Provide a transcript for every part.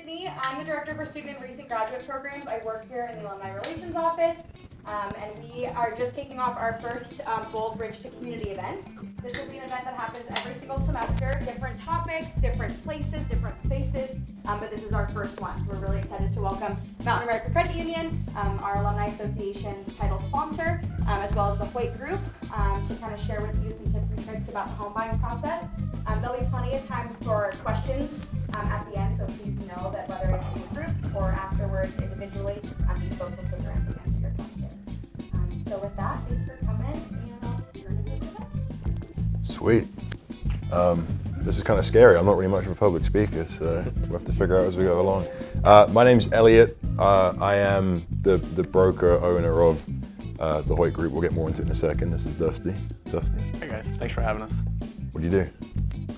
Brittany. I'm the Director for Student and Recent Graduate Programs. I work here in the Alumni Relations Office, and we are just kicking off our first Bold Bridge to Community event. This will be an event that happens every single semester, different topics, different places, different spaces, but this is our first one, so we're really excited to welcome Mountain America Credit Union, our Alumni Association's title sponsor, as well as the Hoyt Group, to kind of share with you some tips and tricks about the home buying process. There'll be plenty of time for questions at the end, so please know that whether it's in a group or afterwards individually, these folks will stick around to answer your questions. So with that, thanks for coming, and I'll turn it over to you. Sweet. This is kind of scary. I'm not really much of a public speaker, so we'll have to figure out as we go along. My name's Elliot. I am the broker owner of the Hoyt Group. We'll get more into it in a second. This is Dusty. Dusty. Hey guys, thanks for having us. What do you do?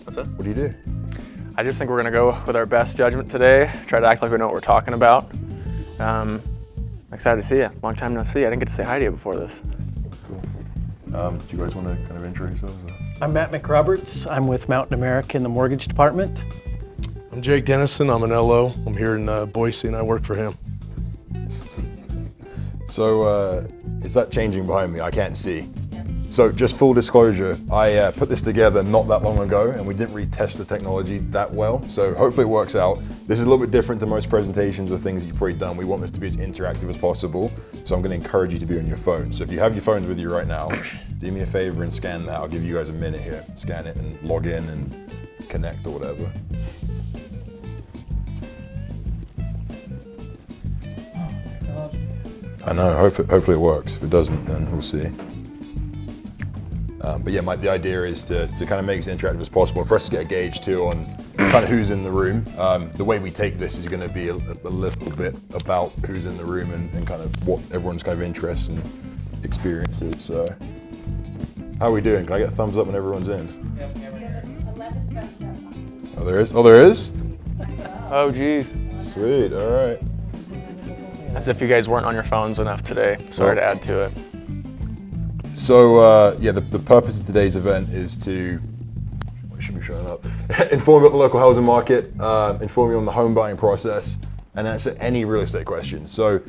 What's that? What do you do? I just think we're gonna go with our best judgment today, try to act like we know what we're talking about. Excited to see you. Long time no see. I didn't get to say hi to you before this. Cool. Do you guys want to kind of intro yourselves? I'm Matt McRoberts. I'm with Mountain America in the mortgage department. I'm Jake Dennison. I'm an LO. I'm here in Boise, and I work for him. So, is that changing behind me? I can't see. So just full disclosure, I put this together not that long ago, and we didn't really test the technology that well, so hopefully it works out. This is a little bit different to most presentations or things that you've probably done. We want this to be as interactive as possible, so I'm going to encourage you to be on your phone. So if you have your phones with you right now, do me a favor and scan that. I'll give you guys a minute here. Scan it and log in and connect or whatever. I know, hopefully it works. If it doesn't, then we'll see. But yeah, the idea is to kind of make it as interactive as possible, and for us to get a gauge too on kind of who's in the room. The way we take this is going to be a little bit about who's in the room and kind of what everyone's kind of interests and experiences. So, how are we doing? Can I get a thumbs up when everyone's in? Oh, there is? Oh, there is? Oh, geez. Sweet, all right. As if you guys weren't on your phones enough today. Sorry to add to it. So yeah, the purpose of today's event is to, what should be showing up, inform about the local housing market, inform you on the home buying process, and answer any real estate questions. So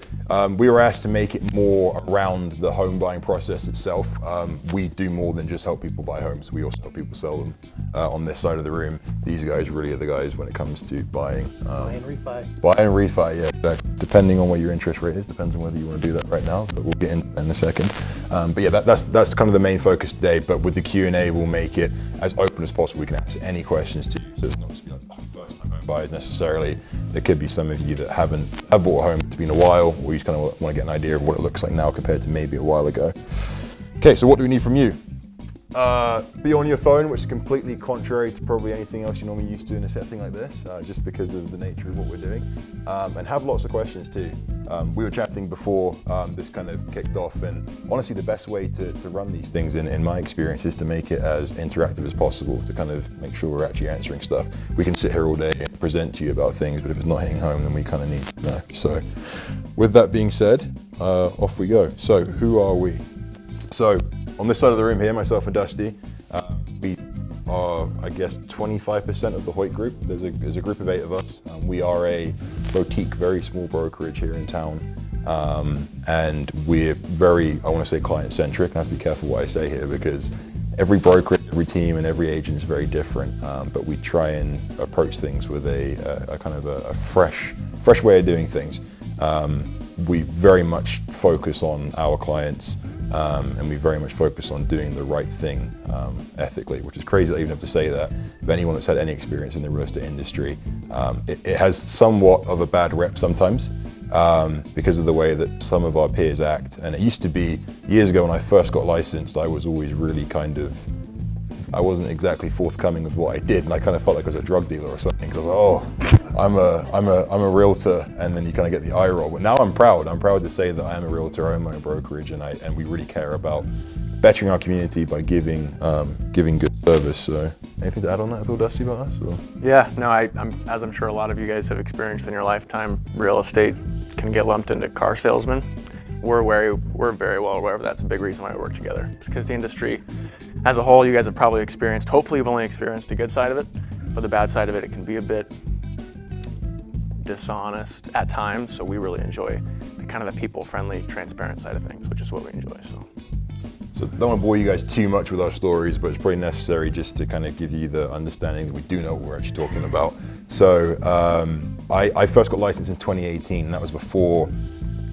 we were asked to make it more around the home buying process itself. We do more than just help people buy homes. We also help people sell them on this side of the room. These guys really are the guys when it comes to buying. Buy and refi. Buy and refi, yeah. Depending on what your interest rate is, depends on whether you want to do that right now, but we'll get into that in a second. But yeah, that's kind of the main focus today, but with the Q&A, we'll make it as open as possible. We can answer any questions too. So it's not just like first time home buyers necessarily. There could be some of you that have bought a home, it's been a while, or you just kind of want to get an idea of what it looks like now compared to maybe a while ago. Okay, so what do we need from you? Be on your phone, which is completely contrary to probably anything else you're normally used to in a setting like this, just because of the nature of what we're doing. And have lots of questions too. We were chatting before this kind of kicked off, and honestly the best way to run these things in my experience is to make it as interactive as possible, to kind of make sure we're actually answering stuff. We can sit here all day and present to you about things, but if it's not hitting home, then we kind of need to know. So with that being said, off we go. So who are we? So on this side of the room here, myself and Dusty, we are, I guess, 25% of the Hoyt Group. There's a group of 8 of us. We are a boutique, very small brokerage here in town. And we're very, I want to say client-centric. I have to be careful what I say here because every brokerage, every team, and every agent is very different. But we try and approach things with a kind of a fresh way of doing things. We very much focus on our clients. And we very much focus on doing the right thing ethically, which is crazy that I even have to say that. If anyone that's had any experience in the real estate industry, it has somewhat of a bad rep sometimes because of the way that some of our peers act. And it used to be, years ago when I first got licensed, I was always really I wasn't exactly forthcoming with what I did, and I kind of felt like I was a drug dealer or something, because I was like, oh, I'm a realtor, and then you kind of get the eye roll. But now I'm proud to say that I am a realtor, I own my own brokerage, and we really care about bettering our community by giving good service. So anything to add on that at all, Dusty, about us? Or? Yeah, no, as I'm sure a lot of you guys have experienced in your lifetime, real estate can get lumped into car salesmen. We're very well aware of that. That's a big reason why we work together. It's because the industry as a whole, you guys have probably experienced, hopefully you've only experienced the good side of it, but the bad side of it, it can be a bit dishonest at times. So we really enjoy the kind of the people-friendly, transparent side of things, which is what we enjoy. So I don't want to bore you guys too much with our stories, but it's probably necessary just to kind of give you the understanding that we do know what we're actually talking about. So I first got licensed in 2018, and that was before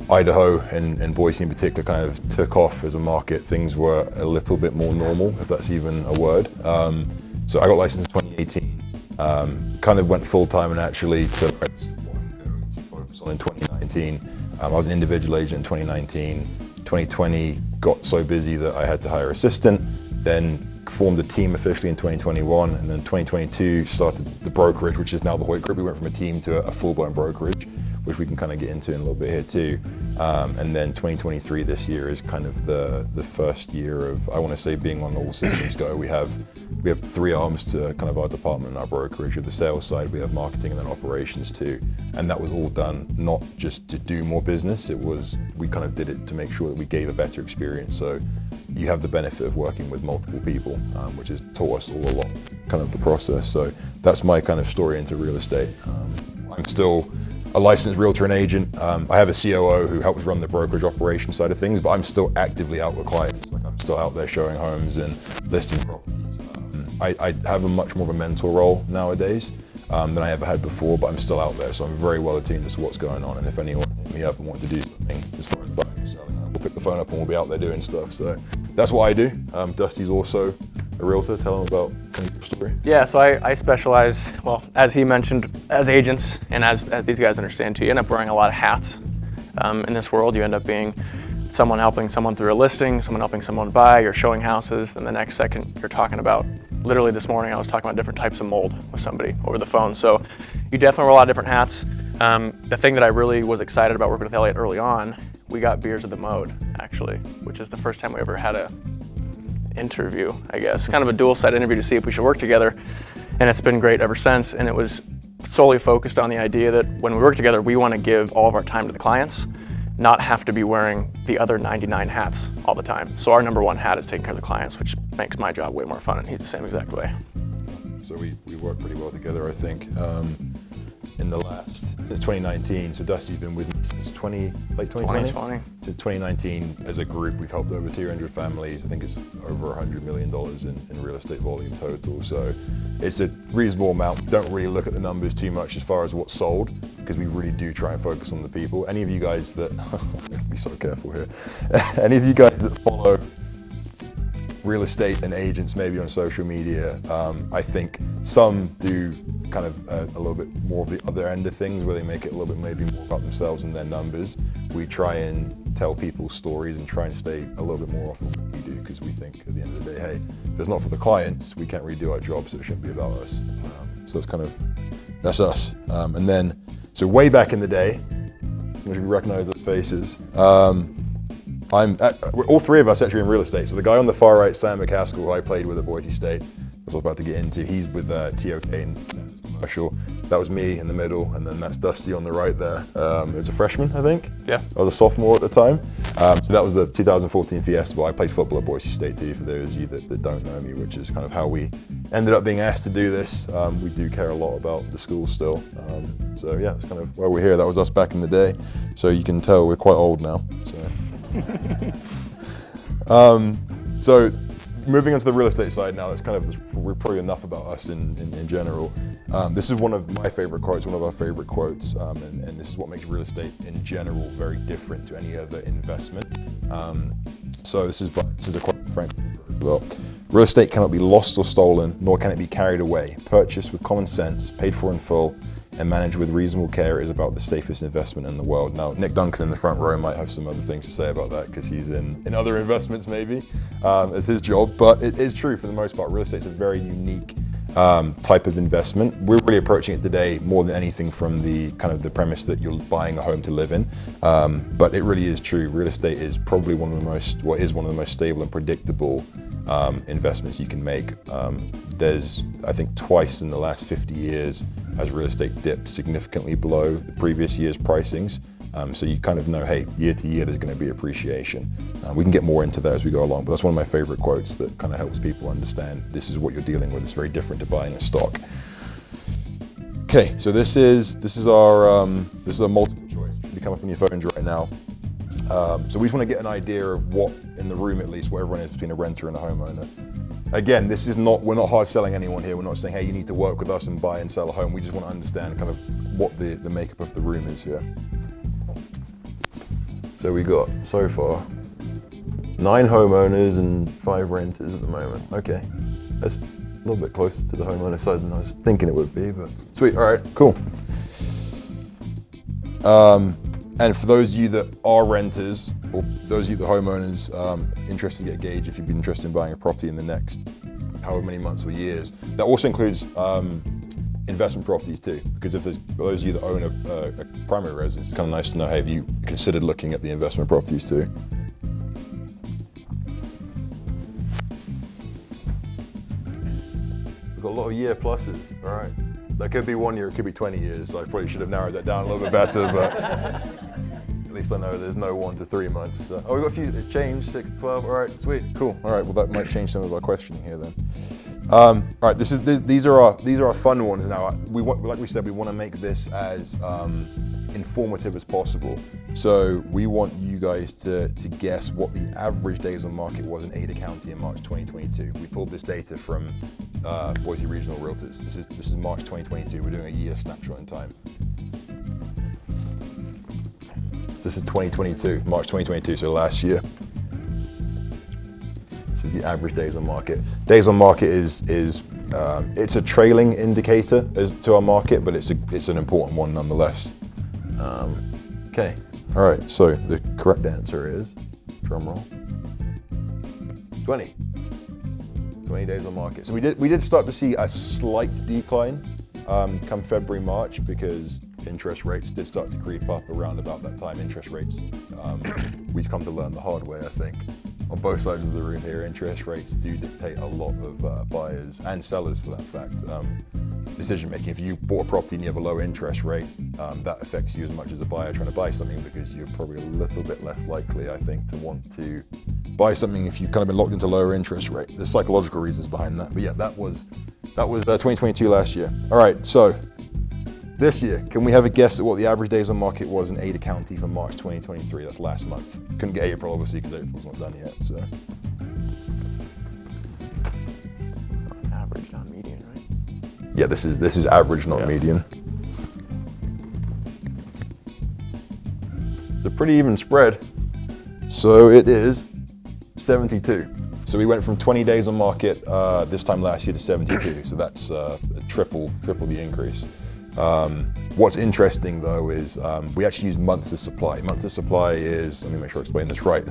Idaho and Boise in particular kind of took off as a market. Things were a little bit more normal, if that's even a word. So I got licensed in 2018, kind of went full-time and actually to what I'm going to focus on in 2019. I was an individual agent in 2019. 2020 got so busy that I had to hire an assistant, then formed a team officially in 2021, and then 2022 started the brokerage, which is now the Hoyt Group. We went from a team to a full-blown brokerage, which we can kind of get into in a little bit here too. And then 2023 this year is kind of the first year of, I want to say, being on all systems go. We have 3 arms to kind of our department and our brokerage. With the sales side, we have marketing and then operations too. And that was all done not just to do more business, we kind of did it to make sure that we gave a better experience. So you have the benefit of working with multiple people, which has taught us all a lot, kind of the process. So that's my kind of story into real estate. I'm still a licensed realtor and agent. I have a COO who helps run the brokerage operation side of things, but I'm still actively out with clients. Like, I'm still out there showing homes and listing properties. I have a much more of a mentor role nowadays than I ever had before, but I'm still out there, so I'm very well attuned as to what's going on. And if anyone hit me up and want to do something as far as buying or selling, we'll pick the phone up and we'll be out there doing stuff. So that's what I do. Dusty's also a realtor. Tell him about kind of your story. Yeah, so I specialize, well, as he mentioned, as agents, and as these guys understand too, you end up wearing a lot of hats in this world. You end up being someone helping someone through a listing, someone helping someone buy, you're showing houses, then the next second you're talking about, literally this morning I was talking about different types of mold with somebody over the phone. So you definitely wear a lot of different hats. The thing that I really was excited about working with Elliot early on, we got Beers of the Mode, actually, which is the first time we ever had a interview, I guess, kind of a dual-side interview to see if we should work together, and it's been great ever since. And it was solely focused on the idea that when we work together, we want to give all of our time to the clients, not have to be wearing the other 99 hats all the time. So our number one hat is taking care of the clients, which makes my job way more fun, and he's the same exact way. So we work pretty well together, I think. Since 2019, so Dusty's been with me since late 2020? Since 2019, as a group, we've helped over 200 families. I think it's over $100 million in real estate volume total. So it's a reasonable amount. We don't really look at the numbers too much as far as what's sold, because we really do try and focus on the people. Any of you guys that, I have to be so careful here. Any of you guys that follow real estate and agents maybe on social media, I think some do kind of a little bit more of the other end of things, where they make it a little bit maybe more about themselves and their numbers. We try and tell people stories and try and stay a little bit more off of what we do, because we think at the end of the day, hey, if it's not for the clients, we can't really do our job, so it shouldn't be about us. So that's us. And then, so way back in the day, if you recognize those faces, all 3 of us actually in real estate. So the guy on the far right, Sam McCaskill, who I played with at Boise State, I was about to get into, he's with TOK and commercial. That was me in the middle, and then that's Dusty on the right there. As a freshman, I think. Yeah. I was a sophomore at the time. So that was the 2014 Fiesta Bowl. I played football at Boise State too, for those of you that don't know me, which is kind of how we ended up being asked to do this. We do care a lot about the school still. So yeah, that's kind of why we're here. That was us back in the day. So you can tell we're quite old now. So moving on to the real estate side now, that's kind of, we're probably enough about us in general. This is one of my favorite quotes, one of our favorite quotes, and this is what makes real estate in general very different to any other investment. So this is a quote from Frank as well. Real estate cannot be lost or stolen, nor can it be carried away. Purchased with common sense, paid for in full, and managed with reasonable care is about the safest investment in the world. Now, Nick Duncan in the front row might have some other things to say about that, because he's in other investments maybe, as his job, but it is true for the most part. Real estate's a very unique type of investment. We're really approaching it today more than anything from the kind of the premise that you're buying a home to live in, but it really is true. Real estate is probably one of the most stable and predictable investments you can make. There's, I think, twice in the last 50 years has real estate dipped significantly below the previous year's pricings. So you kind of know, hey, year to year there's going to be appreciation. We can get more into that as we go along, but that's one of my favorite quotes that kind of helps people understand this is what you're dealing with. It's very different to buying a stock. Okay, so this is our multiple choice. It should come up on your phones right now. So we just want to get an idea of what, in the room at least, what everyone is between a renter and a homeowner. Again, we're not hard selling anyone here. We're not saying, hey, you need to work with us and buy and sell a home. We just want to understand kind of what the makeup of the room is here. So we got, so far, 9 homeowners and 5 renters at the moment. Okay, that's a little bit closer to the homeowner side than I was thinking it would be, but sweet, all right, cool. And for those of you that are renters, or those of you that are homeowners, interested to get a gauge if you'd be interested in buying a property in the next however many months or years. That also includes investment properties too, because if there's those of you that own a primary residence, it's kind of nice to know, hey, have you considered looking at the investment properties too? We've got a lot of year pluses, all right. That could be 1 year, it could be 20 years. I probably should have narrowed that down a little bit better, but at least I know there's no 1 to 3 months. Oh, we've got a few, it's changed, 6 to 12, all right, sweet, cool. All right, well that might change some of our questioning here then. All right, these are our fun ones now. Like we said, we want to make this as informative as possible. So we want you guys to guess what the average days on market was in Ada County in March 2022. We pulled this data from Boise Regional Realtors. This is March 2022. We're doing a year snapshot in time. So this is 2022, March 2022, so last year. This is the average days on market. Days on market is it's a trailing indicator as to our market, but it's an important one nonetheless. Okay, all right, so the correct answer is, drum roll, 20 days on market. So we did start to see a slight decline come February, March, because interest rates did start to creep up around about that time. Interest rates, we've come to learn the hard way, I think. On both sides of the room here, interest rates do dictate a lot of buyers and sellers, for that fact, decision making. If you bought a property and you have a low interest rate, that affects you as much as a buyer trying to buy something, because you're probably a little bit less likely, I think, to want to buy something if you've kind of been locked into lower interest rate. There's psychological reasons behind that, but yeah, that was 2022 last year. All right, so this year, can we have a guess at what the average days on market was in Ada County for March 2023? That's last month. Couldn't get April, obviously, because April's not done yet, so. Average, not median, right? Yeah, this is average, not median. It's a pretty even spread. So it is 72. So we went from 20 days on market this time last year to 72. So that's triple the increase. What's interesting though is we actually use months of supply. Months of supply is, let me make sure I explain this right.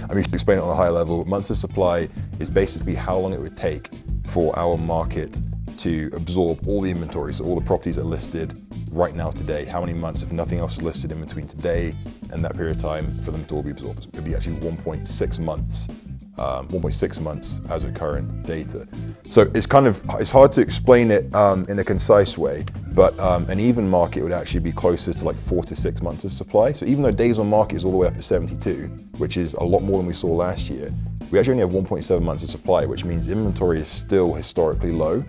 I'm used to explain it on a high level. Months of supply is basically how long it would take for our market to absorb all the inventory. So all the properties that are listed right now today, how many months, if nothing else is listed in between today and that period of time, for them to all be absorbed? It would be actually 1.6 months. 1.6 months as of current data. So it's hard to explain it in a concise way, but an even market would actually be closer to like 4 to 6 months of supply. So even though days on market is all the way up at 72, which is a lot more than we saw last year, we actually only have 1.7 months of supply, which means inventory is still historically low.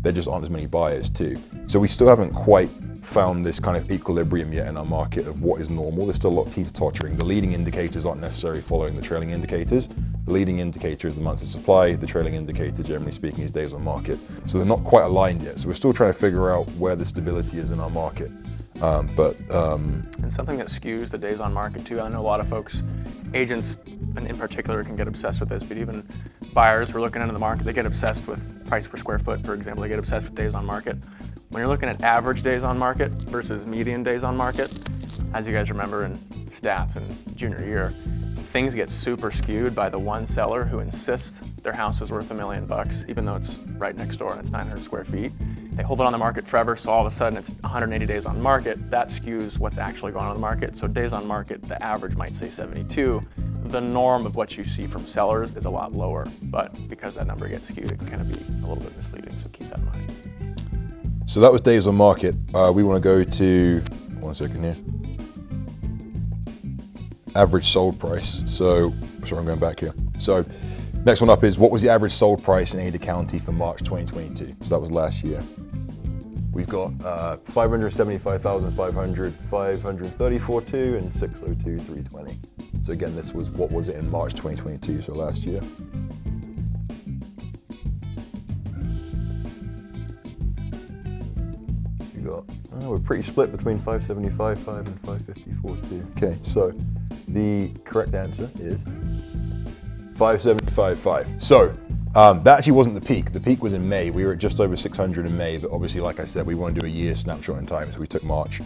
There just aren't as many buyers too. So we still haven't quite found this kind of equilibrium yet in our market of what is normal. There's still a lot of teeter-tottering. The leading indicators aren't necessarily following the trailing indicators. The leading indicator is the months of supply. The trailing indicator, generally speaking, is days on market. So they're not quite aligned yet. So we're still trying to figure out where the stability is in our market. And something that skews the days on market too, I know a lot of folks, agents and in particular, can get obsessed with this, but even buyers who are looking into the market, they get obsessed with price per square foot, for example. They get obsessed with days on market. When you're looking at average days on market versus median days on market, as you guys remember in stats in junior year, things get super skewed by the one seller who insists their house is worth $1 million, even though it's right next door and it's 900 square feet. They hold it on the market forever, so all of a sudden it's 180 days on market. That skews what's actually going on in the market. So days on market, the average might say 72. The norm of what you see from sellers is a lot lower, but because that number gets skewed, it can kind of be a little bit misleading, so keep that in mind. So that was days on market. We want to go to, 1 second here. Average sold price. So, sorry, I'm going back here. So, next one up is, what was the average sold price in Ada County for March 2022? So that was last year. We've got 575,500, 534.2, and 602,320. So again, this was, what was it in March 2022, so last year. We got, we're pretty split between 575.5 and 554.2. Okay, so the correct answer is 575.5. So that actually wasn't the peak. The peak was in May. We were at just over 600 in May, but obviously, like I said, we want to do a year snapshot in time, so we took March.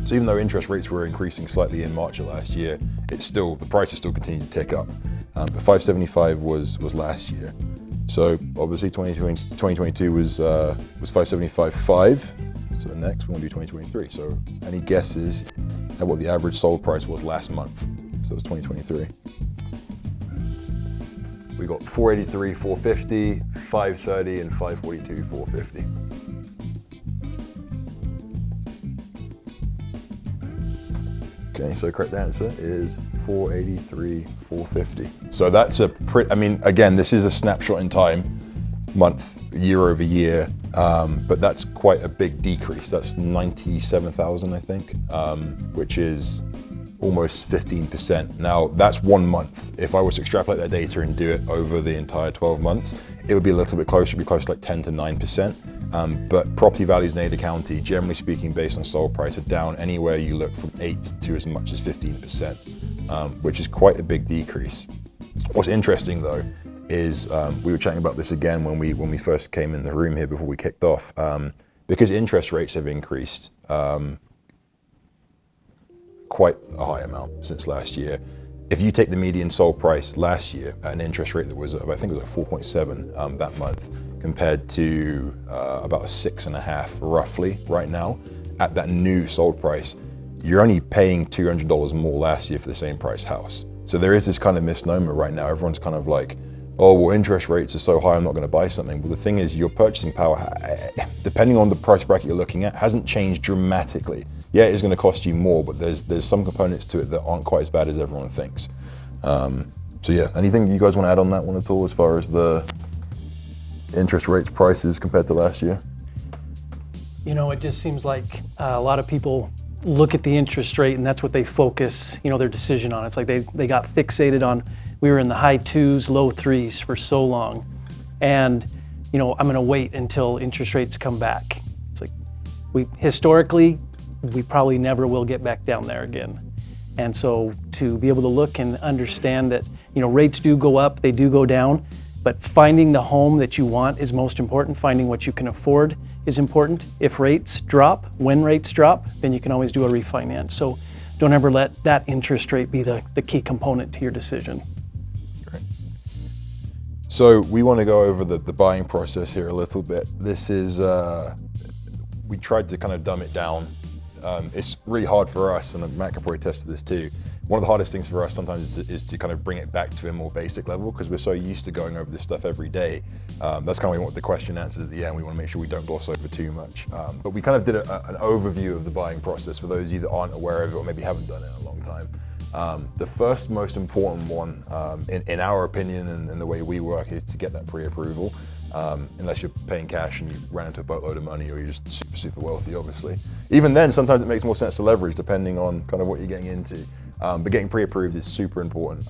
So even though interest rates were increasing slightly in March of last year, it's still, the prices still continued to tick up. But 575 was last year. So obviously 2022 was 575.5. So next we want to do 2023. So any guesses at what the average sold price was last month? So it was 2023. We got 483, 450, 530, and 542, 450. Okay, so correct answer is 483, 450. So that's a pretty, I mean, again, this is a snapshot in time, month, year over year, but that's quite a big decrease. That's 97,000, I think, which is almost 15%. Now, that's 1 month. If I was to extrapolate that data and do it over the entire 12 months, it would be a little bit closer, it'd be close to like 10 to 9%. But property values in Ada County, generally speaking, based on sold price, are down anywhere you look from 8 to as much as 15%, which is quite a big decrease. What's interesting though, is we were chatting about this again when we first came in the room here before we kicked off, because interest rates have increased quite a high amount since last year. If you take the median sold price last year at an interest rate that was, I think it was like 4.7 that month, compared to about 6.5 roughly right now, at that new sold price, you're only paying $200 more last year for the same price house. So there is this kind of misnomer right now. Everyone's kind of like, oh, well, interest rates are so high, I'm not going to buy something. Well, the thing is, your purchasing power, depending on the price bracket you're looking at, hasn't changed dramatically. Yeah, it is going to cost you more, but there's some components to it that aren't quite as bad as everyone thinks. So yeah, anything you guys want to add on that one at all as far as the interest rates prices compared to last year? You know, it just seems like a lot of people look at the interest rate and that's what they focus, you know, their decision on. It's like they got fixated on, we were in the high 2s, low 3s for so long. And, you know, I'm going to wait until interest rates come back. It's like, historically, we probably never will get back down there again. And so to be able to look and understand that, you know, rates do go up, they do go down, but finding the home that you want is most important. Finding what you can afford is important. If rates drop, when rates drop, then you can always do a refinance. So don't ever let that interest rate be the key component to your decision. Great. So we want to go over the buying process here a little bit. This is, we tried to kind of dumb it down. It's really hard for us, and Matt can probably attest to this too. One of the hardest things for us sometimes is to kind of bring it back to a more basic level, because we're so used to going over this stuff every day. That's kind of what the question answers at the end. We want to make sure we don't gloss over too much. But we kind of did an overview of the buying process for those of you that aren't aware of it or maybe haven't done it in a long time. The first most important one, in our opinion and the way we work, is to get that pre-approval. Unless you're paying cash and you ran into a boatload of money, or you're just super wealthy, obviously. Even then, sometimes it makes more sense to leverage depending on kind of what you're getting into. But getting pre-approved is super important.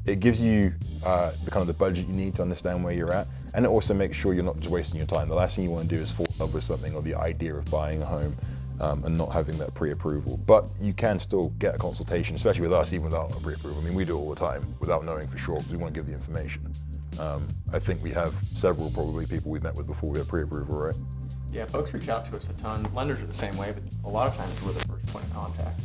It gives you the kind of the budget you need to understand where you're at, and it also makes sure you're not just wasting your time. The last thing you want to do is fall in love with something or the idea of buying a home and not having that pre-approval. But you can still get a consultation, especially with us, even without a pre-approval. I mean, we do it all the time without knowing for sure, because we want to give the information. I think we have several probably people we've met with before we have pre-approval, right? Yeah, folks reach out to us a ton. Lenders are the same way, but a lot of times we're the first point of contact,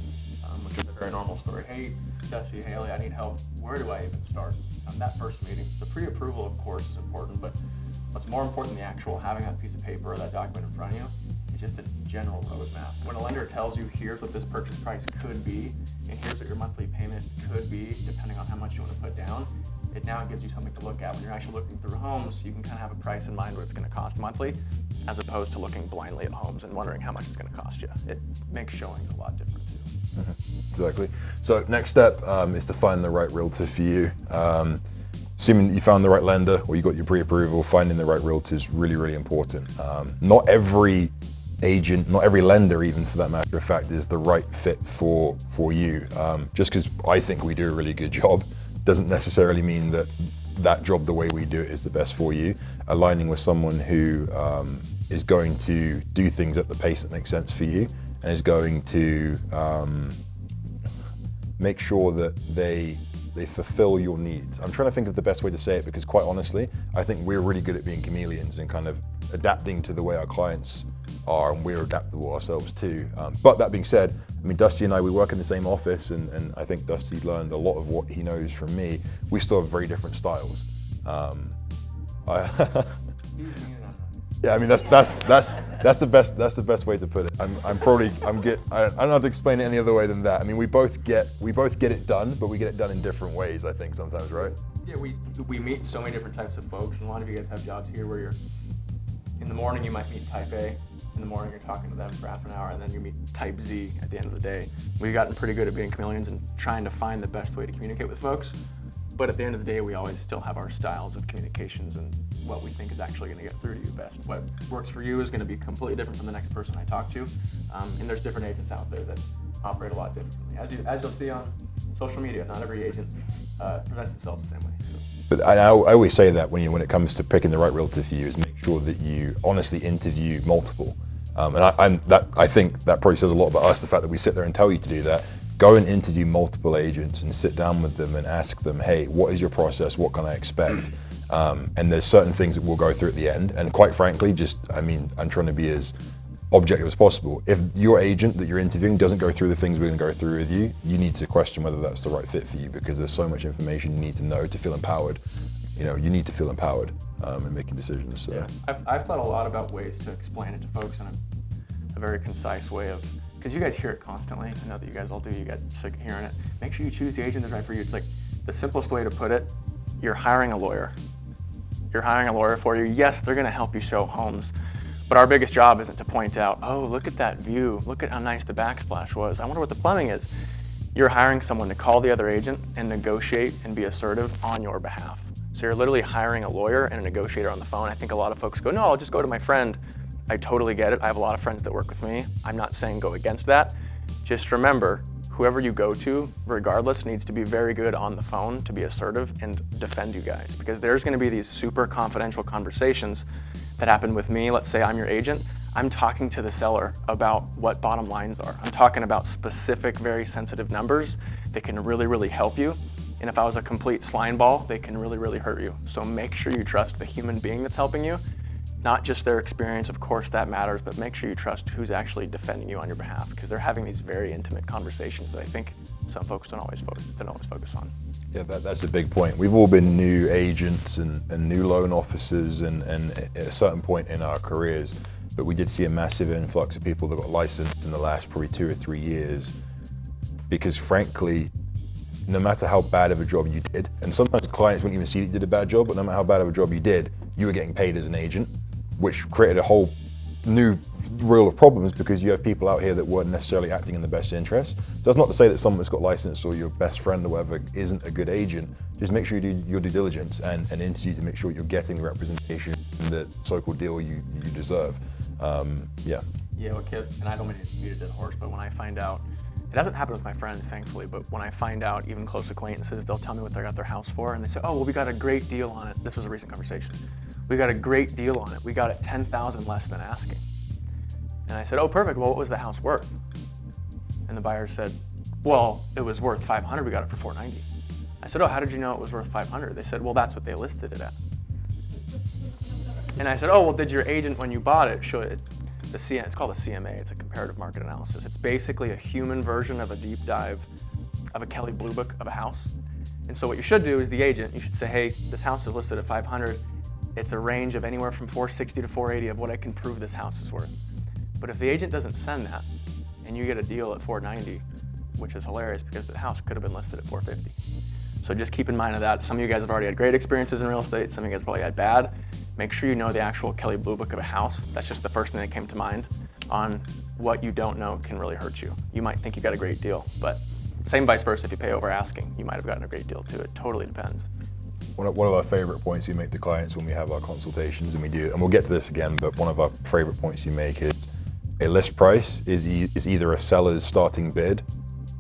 which is a very normal story. Hey, Jesse, Haley, I need help. Where do I even start? That first meeting. The pre-approval, of course, is important, but what's more important than the actual having that piece of paper or that document in front of you is just a general roadmap. When a lender tells you, here's what this purchase price could be, and here's what your monthly payment could be, depending on how much you want to put down, it now gives you something to look at. When you're actually looking through homes, you can kind of have a price in mind what it's going to cost monthly, as opposed to looking blindly at homes and wondering how much it's going to cost you. It makes showing a lot different too. Exactly. So next step is to find the right realtor for you. Assuming you found the right lender or you got your pre-approval, finding the right realtor is really important. Not every agent, not every lender even for that matter of fact, is the right fit for you. Just because I think we do a really good job doesn't necessarily mean that that job, the way we do it, is the best for you. Aligning with someone who is going to do things at the pace that makes sense for you and is going to make sure that they fulfill your needs. I'm trying to think of the best way to say it, because quite honestly, I think we're really good at being chameleons and kind of adapting to the way our clients are, and we're adaptable ourselves too. But that being said, I mean, Dusty and I, we work in the same office, and I think Dusty learned a lot of what he knows from me. We still have very different styles. Yeah, I mean that's the best way to put it. I don't know how to explain it any other way than that. I mean, we both get it done, but we get it done in different ways, I think, sometimes, right? Yeah, we meet so many different types of folks, and a lot of you guys have jobs here where you're in the morning you might meet type A. In the morning you're talking to them for half an hour, and then you meet type Z at the end of the day. We've gotten pretty good at being chameleons and trying to find the best way to communicate with folks. But at the end of the day, we always still have our styles of communications and what we think is actually going to get through to you best. What works for you is going to be completely different from the next person I talk to. And there's different agents out there that operate a lot differently. As you'll see on social media, not every agent presents themselves the same way. So. But I always say that when it comes to picking the right realtor for you, is make sure that you honestly interview multiple. And I think that probably says a lot about us, the fact that we sit there and tell you to do that. Go and interview multiple agents and sit down with them and ask them, hey, what is your process? What can I expect? And there's certain things that we'll go through at the end. And quite frankly, I'm trying to be as objective as possible. If your agent that you're interviewing doesn't go through the things we're going to go through with you, you need to question whether that's the right fit for you, because there's so much information you need to know to feel empowered. You need to feel empowered in making decisions. So. Yeah, I've thought a lot about ways to explain it to folks in a very concise way of, because you guys hear it constantly. I know that you guys all do. You get sick of hearing it. Make sure you choose the agent that's right for you. It's like the simplest way to put it. You're hiring a lawyer. You're hiring a lawyer for you. Yes, they're going to help you show homes, but our biggest job isn't to point out, oh, look at that view. Look at how nice the backsplash was. I wonder what the plumbing is. You're hiring someone to call the other agent and negotiate and be assertive on your behalf. So you're literally hiring a lawyer and a negotiator on the phone. I think a lot of folks go, no, I'll just go to my friend. I totally get it. I have a lot of friends that work with me. I'm not saying go against that. Just remember, whoever you go to, regardless, needs to be very good on the phone to be assertive and defend you guys. Because there's going to be these super confidential conversations that happen with me. Let's say I'm your agent. I'm talking to the seller about what bottom lines are. I'm talking about specific, very sensitive numbers that can really, really help you. And if I was a complete slime ball, they can really, really hurt you. So make sure you trust the human being that's helping you. Not just their experience, of course that matters, but make sure you trust who's actually defending you on your behalf, because they're having these very intimate conversations that I think some folks don't always focus on. Yeah, that's a big point. We've all been new agents and new loan officers and at a certain point in our careers, but we did see a massive influx of people that got licensed in the last probably 2 or 3 years, because frankly, no matter how bad of a job you did, and sometimes clients wouldn't even see that you did a bad job, but no matter how bad of a job you did, you were getting paid as an agent, which created a whole new reel of problems, because you have people out here that weren't necessarily acting in the best interest. That's not to say that someone that's got licensed or your best friend or whatever isn't a good agent. Just make sure you do your due diligence and interview to make sure you're getting the representation and the so-called deal you deserve. Yeah. Yeah, well, kid, and I don't mean to beat a dead horse, but when I find out, it hasn't happened with my friends, thankfully, but when I find out, even close acquaintances, they'll tell me what they got their house for, and they say, oh, well, we got a great deal on it. This was a recent conversation. We got a great deal on it. We got it $10,000 less than asking. And I said, oh, perfect. Well, what was the house worth? And the buyer said, well, it was worth $500. We got it for $490. I said, oh, how did you know it was worth $500? They said, well, that's what they listed it at. And I said, oh, well, did your agent, when you bought it, show it? It's called a CMA. It's a comparative market analysis. It's basically a human version of a deep dive of a Kelley Blue Book of a house. And so what you should do is the agent, you should say, hey, this house is listed at $500. It's a range of anywhere from $460 to $480 of what I can prove this house is worth. But if the agent doesn't send that, and you get a deal at $490, which is hilarious because the house could have been listed at $450. So just keep in mind of that. Some of you guys have already had great experiences in real estate. Some of you guys probably had bad. Make sure you know the actual Kelley Blue Book of a house. That's just the first thing that came to mind on what you don't know can really hurt you. You might think you got a great deal, but same vice versa. If you pay over asking, you might have gotten a great deal too. It totally depends. One of our favorite points we make to clients when we have our consultations, and we do, and we'll get to this again, but one of our favorite points you make is a list price is either a seller's starting bid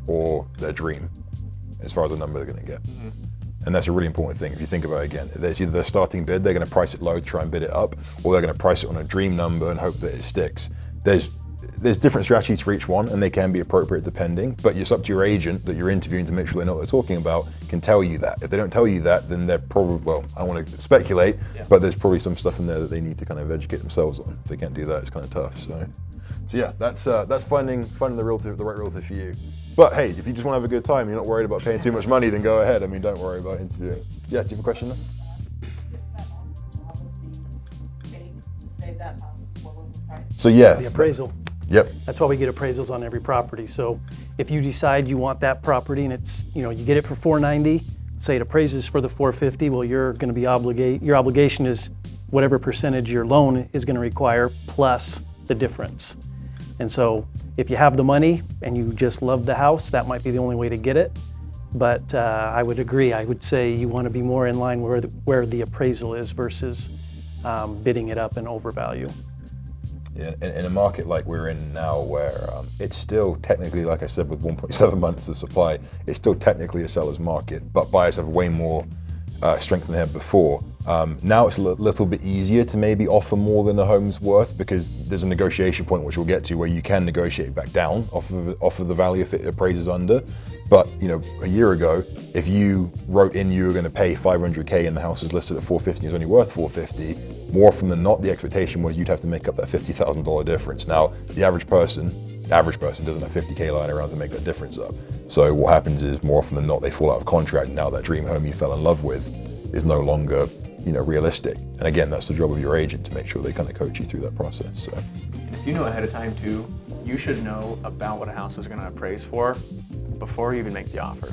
or their dream, as far as the number they're going to get. And that's a really important thing if you think about it again. There's either their starting bid, they're going to price it low to try and bid it up, or they're going to price it on a dream number and hope that it sticks. There's different strategies for each one, and they can be appropriate depending, but it's up to your agent that you're interviewing to make sure they know what they're talking about, can tell you that. If they don't tell you that, then they're probably, well, I don't want to speculate, but there's probably some stuff in there that they need to kind of educate themselves on. If they can't do that, it's kind of tough. So yeah, that's finding the right realtor for you. But hey, if you just want to have a good time, you're not worried about paying too much money, then go ahead. I mean, don't worry about interviewing. Yeah, do you have a question there? So yeah. The appraisal. Yep. That's why we get appraisals on every property. So if you decide you want that property and it's, you get it for $490, say it appraises for the $450, well, you're going to be your obligation is whatever percentage your loan is going to require plus the difference. And so if you have the money and you just love the house, that might be the only way to get it. But I would agree. I would say you want to be more in line where the appraisal is versus bidding it up and overvalue. Yeah, in a market like we're in now, where it's still technically, like I said, with 1.7 months of supply, it's still technically a seller's market, but buyers have way more strength than they had before. Now it's a little bit easier to maybe offer more than a home's worth, because there's a negotiation point which we'll get to where you can negotiate back down off of the value if it appraises under. But a year ago, if you wrote in you were going to pay $500K and the house is listed at $450 and it's only worth $450, more often than not, the expectation was you'd have to make up that $50,000 difference. Now, the average person doesn't have $50K lying around to make that difference up. So what happens is, more often than not, they fall out of contract. Now that dream home you fell in love with is no longer, realistic. And again, that's the job of your agent to make sure they kind of coach you through that process. So, If you know ahead of time too, you should know about what a house is going to appraise for before you even make the offer.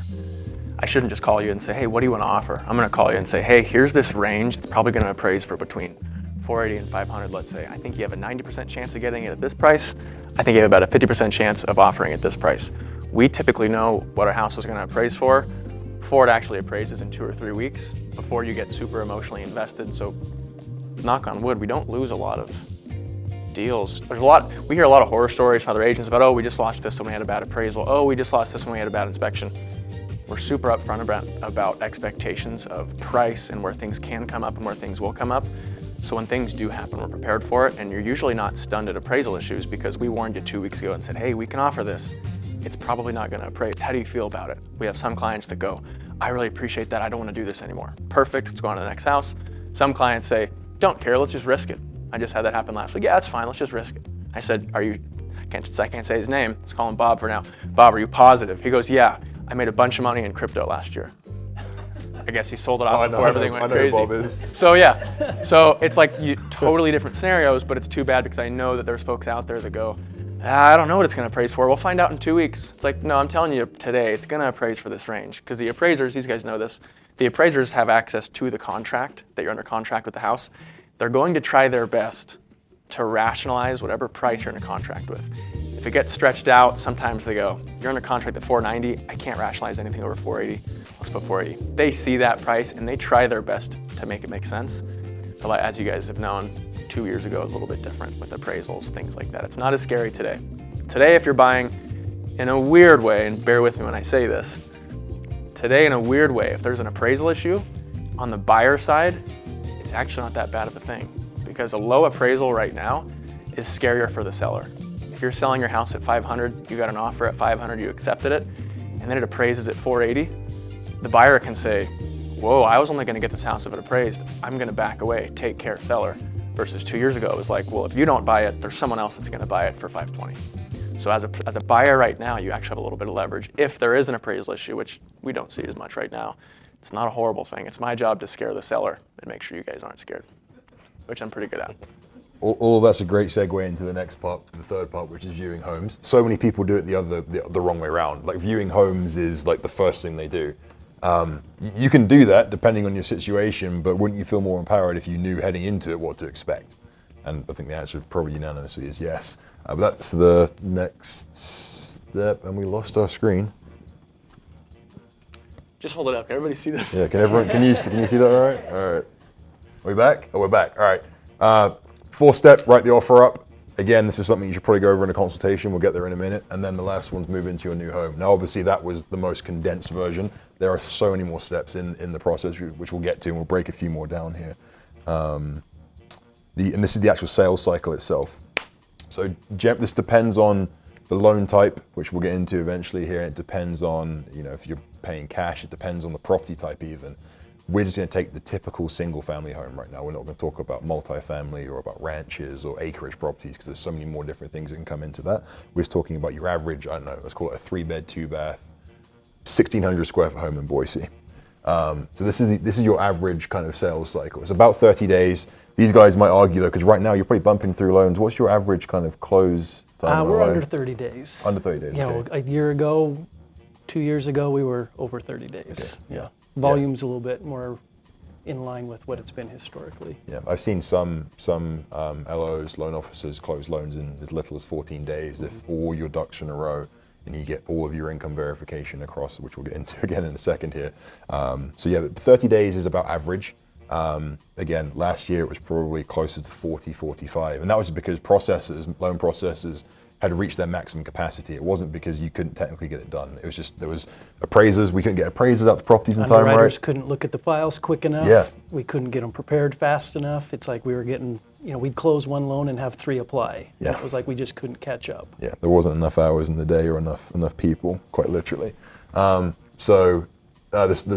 I shouldn't just call you and say, hey, what do you want to offer? I'm going to call you and say, hey, here's this range. It's probably going to appraise for between 480 and 500, let's say. I think you have a 90% chance of getting it at this price. I think you have about a 50% chance of offering at this price. We typically know what our house is going to appraise for before it actually appraises in 2 or 3 weeks, before you get super emotionally invested. So knock on wood, we don't lose a lot of deals. We hear a lot of horror stories from other agents about, oh, we just lost this when we had a bad appraisal. Oh, we just lost this when we had a bad inspection. We're super upfront about expectations of price and where things can come up and where things will come up. So when things do happen, we're prepared for it, and you're usually not stunned at appraisal issues because we warned you 2 weeks ago and said, hey, we can offer this. It's probably not going to appraise. How do you feel about it? We have some clients that go, I really appreciate that. I don't want to do this anymore. Perfect. Let's go on to the next house. Some clients say, don't care. Let's just risk it. I just had that happen last week. Yeah, that's fine. Let's just risk it. I said, I can't say his name. Let's call him Bob for now. Bob, are you positive? He goes, yeah, I made a bunch of money in crypto last year. I guess he sold it off before everything went crazy. Bob is. So yeah, so it's like totally different scenarios, but it's too bad because I know that there's folks out there that go, I don't know what it's going to appraise for. We'll find out in 2 weeks. It's like, no, I'm telling you today, it's going to appraise for this range. Because the appraisers, these guys know this, the appraisers have access to the contract that you're under contract with the house. They're going to try their best to rationalize whatever price you're in a contract with. If it gets stretched out, sometimes they go, you're under contract at $490, I can't rationalize anything over $480, let's put $480. They see that price and they try their best to make it make sense. But like, as you guys have known, 2 years ago it was a little bit different with appraisals, things like that. It's not as scary today. Today, if you're buying in a weird way, and bear with me when I say this, today in a weird way, if there's an appraisal issue, on the buyer side, it's actually not that bad of a thing. Because a low appraisal right now is scarier for the seller. If you're selling your house at 500, you got an offer at 500, you accepted it, and then it appraises at 480, the buyer can say, whoa, I was only gonna get this house if it appraised. I'm gonna back away, take care, seller. Versus 2 years ago, it was like, well, if you don't buy it, there's someone else that's gonna buy it for 520. So as a buyer right now, you actually have a little bit of leverage. If there is an appraisal issue, which we don't see as much right now, it's not a horrible thing. It's my job to scare the seller and make sure you guys aren't scared, which I'm pretty good at. All of that's a great segue into the next part, the third part, which is viewing homes. So many people do it the wrong way around. Like, viewing homes is like the first thing they do. You can do that depending on your situation, but wouldn't you feel more empowered if you knew heading into it what to expect? And I think the answer probably unanimously is yes. But that's the next step, and we lost our screen. Just hold it up. Can everybody see this? Yeah, can you see that all right? All right. Are we back? Oh, we're back. All right. Fourth step, write the offer up. Again, this is something you should probably go over in a consultation. We'll get there in a minute. And then the last one's move into your new home. Now, obviously, that was the most condensed version. There are so many more steps in the process, which we'll get to, and we'll break a few more down here. And this is the actual sales cycle itself. So this depends on the loan type, which we'll get into eventually here. It depends on, if you're paying cash, it depends on the property type even. We're just going to take the typical single family home right now. We're not going to talk about multifamily or about ranches or acreage properties because there's so many more different things that can come into that. We're just talking about your average, I don't know, let's call it a 3-bed, 2-bath, 1,600 square foot home in Boise. So this is your average kind of sales cycle. It's about 30 days. These guys might argue though, because right now you're probably bumping through loans. What's your average kind of close time? We're under 30 days. Under 30 days. Okay. A year ago, 2 years ago, we were over 30 days. Okay. Yeah. Volume's a little bit more in line with what it's been historically. Yeah, I've seen some LOs, loan officers, close loans in as little as 14 days if all your ducks in a row and you get all of your income verification across, which we'll get into again in a second here. So yeah, 30 days is about average. Again, last year it was probably closer to 40, 45, and that was because loan processors had reached their maximum capacity. It wasn't because you couldn't technically get it done. It was just, there was appraisers, we couldn't get appraisers out to properties in time, right? Underwriters couldn't look at the files quick enough. Yeah. We couldn't get them prepared fast enough. It's like we were getting, we'd close one loan and have 3 apply. Yeah. It was like we just couldn't catch up. Yeah, there wasn't enough hours in the day or enough people, quite literally. The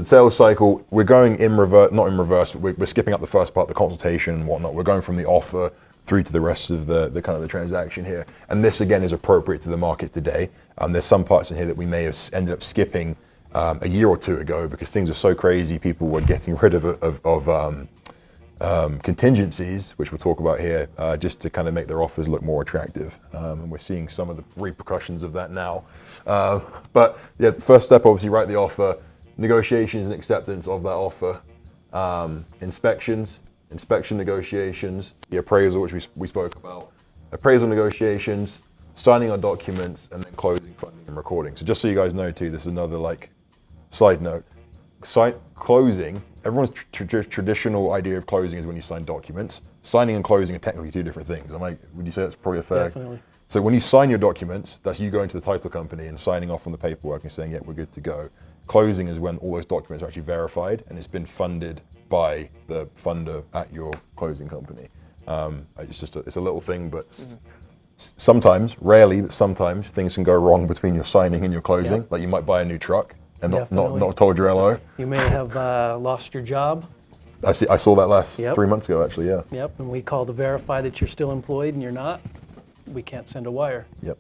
sales cycle, we're going in reverse, not in reverse, but we're skipping up the first part, the consultation and whatnot. We're going from the offer through to the rest of the kind of the transaction here. And this again is appropriate to the market today. There's some parts in here that we may have ended up skipping a year or two ago because things are so crazy. People were getting rid of contingencies, which we'll talk about here, just to kind of make their offers look more attractive. And we're seeing some of the repercussions of that now. But yeah, the first step, obviously, write the offer, negotiations and acceptance of that offer, inspection negotiations, the appraisal, which we spoke about, appraisal negotiations, signing our documents, and then closing, funding, and recording. So just so you guys know too, this is another side note. Closing, everyone's traditional idea of closing is when you sign documents. Signing and closing are technically 2 different things. Would you say that's probably a fair? Definitely. So when you sign your documents, that's you going to the title company and signing off on the paperwork and saying, yeah, we're good to go. Closing is when all those documents are actually verified and it's been funded by the funder at your closing company. It's a little thing, but sometimes, rarely, but sometimes things can go wrong between your signing and your closing. Yeah. Like you might buy a new truck and not told your LO. You may have lost your job. I saw that 3 months ago, actually, yeah. Yep, and we call to verify that you're still employed and you're not. We can't send a wire. Yep,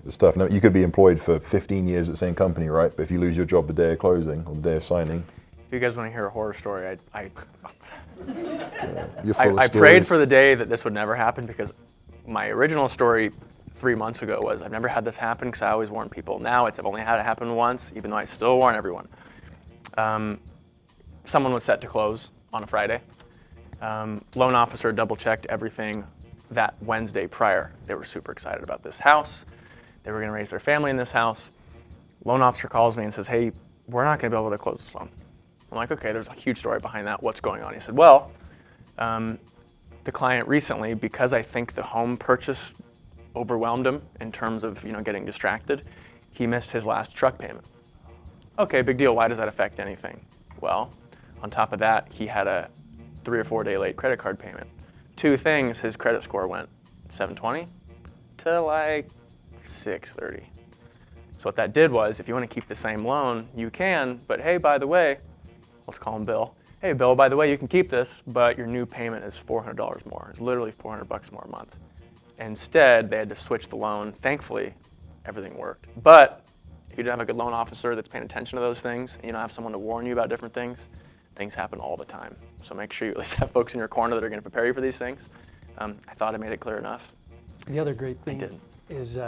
it's tough. Now, you could be employed for 15 years at the same company, right? But if you lose your job the day of closing or the day of signing. If you guys want to hear a horror story, I prayed prayed for the day that this would never happen because my original story 3 months ago was I've never had this happen because I always warn people. Now I've only had it happen once, even though I still warn everyone. Someone was set to close on a Friday. Loan officer double-checked everything that Wednesday prior. They were super excited about this house. They were going to raise their family in this house. Loan officer calls me and says, hey, we're not going to be able to close this loan. I'm like, okay, there's a huge story behind that. What's going on? He said, well, the client recently, because I think the home purchase overwhelmed him in terms of getting distracted, he missed his last truck payment. Okay, big deal. Why does that affect anything? Well, on top of that, he had a 3 or 4 day late credit card payment. 2 things, his credit score went 720 to 630. So what that did was, if you want to keep the same loan, you can, but hey, by the way, let's call him Bill. Hey, Bill, by the way, you can keep this, but your new payment is $400 more. It's literally $400 more a month. Instead, they had to switch the loan. Thankfully, everything worked. But if you don't have a good loan officer that's paying attention to those things, and you don't have someone to warn you about different things happen all the time. So make sure you at least have folks in your corner that are going to prepare you for these things. I thought I made it clear enough. The other great thing is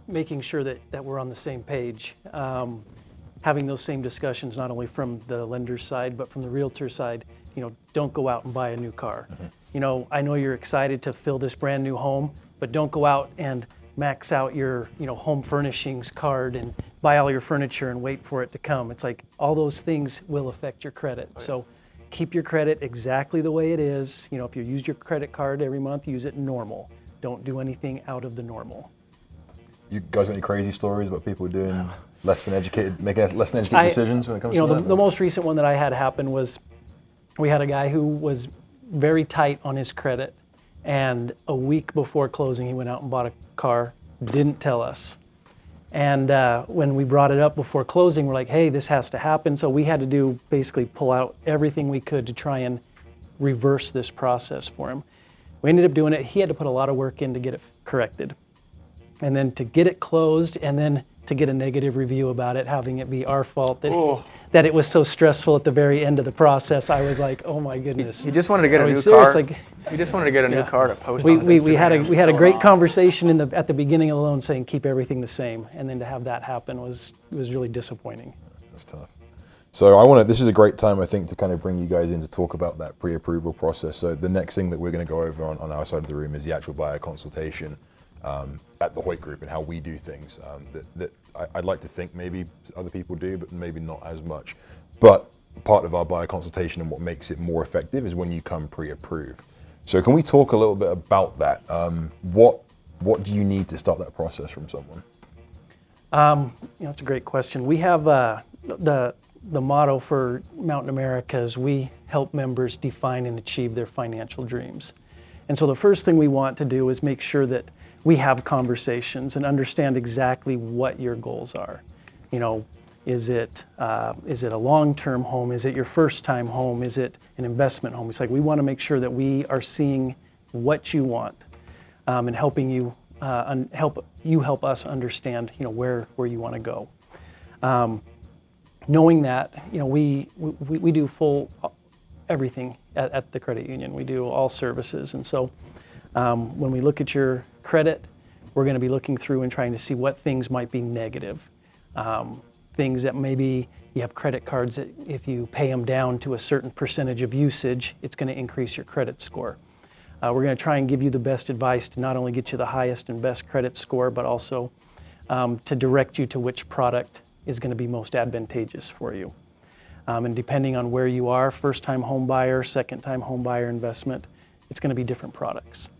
making sure that we're on the same page. Having those same discussions, not only from the lender's side, but from the realtor side. Don't go out and buy a new car. Mm-hmm. I know you're excited to fill this brand new home, but don't go out and max out your home furnishings card and buy all your furniture and wait for it to come. It's like all those things will affect your credit. Oh, yeah. So keep your credit exactly the way it is. If you use your credit card every month, use it normal. Don't do anything out of the normal. You guys got any crazy stories about people doing making less than educated decisions when it comes to that? The most recent one that I had happen was we had a guy who was very tight on his credit, and a week before closing he went out and bought a car, didn't tell us. And when we brought it up before closing, we're like, hey, this has to happen. So we had to basically pull out everything we could to try and reverse this process for him. We ended up doing it. He had to put a lot of work in to get it corrected. And then to get it closed, and then to get a negative review about it, having it be our fault that it was so stressful at the very end of the process. I was like, oh my goodness. He just wanted to get a new serious? car. He just wanted to get a new car to post on his we had Instagram. a great conversation at the beginning of the loan saying keep everything the same, and then to have that happen was really disappointing. That's tough. So this is a great time, I think, to kind of bring you guys in to talk about that pre-approval process. So the next thing that we're going to go over on our side of the room is the actual buyer consultation at the Hoyt Group and how we do things that I'd like to think maybe other people do, but maybe not as much. But part of our buyer consultation and what makes it more effective is when you come pre-approved. So can we talk a little bit about that? What do you need to start that process from someone? That's a great question. We have the motto for Mountain America is we help members define and achieve their financial dreams. And so the first thing we want to do is make sure that we have conversations and understand exactly what your goals are. Is it a long-term home? Is it your first-time home? Is it an investment home? It's like we want to make sure that we are seeing what you want and helping you help us understand where you want to go. Knowing that we do full everything at the credit union. We do all services, and so when we look at your credit, we're going to be looking through and trying to see what things might be negative. Things that maybe you have credit cards that if you pay them down to a certain percentage of usage, it's going to increase your credit score. We're going to try and give you the best advice to not only get you the highest and best credit score, but also to direct you to which product is going to be most advantageous for you. And depending on where you are, first-time home buyer, second-time home buyer investment, it's going to be different products.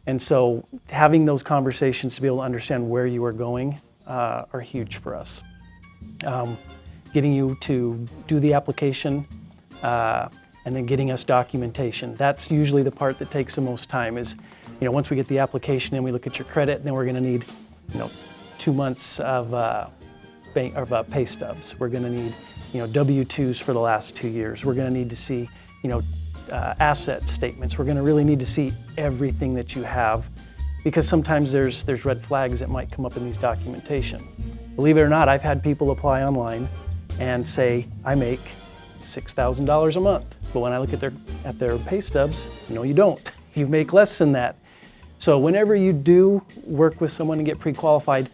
And so having those conversations to be able to understand where you are going are huge for us. Getting you to do the application and then getting us documentation. That's usually the part that takes the most time is, once we get the application in, we look at your credit, then we're going to need, 2 months of pay stubs. We're going to need, W-2s for the last 2 years. We're going to need to see, asset statements. We're going to really need to see everything that you have, because sometimes there's red flags that might come up in these documentation. Believe it or not, I've had people apply online and say, I make $6,000 a month. But when I look at their pay stubs, you don't. You make less than that. So whenever you do work with someone and get pre-qualified,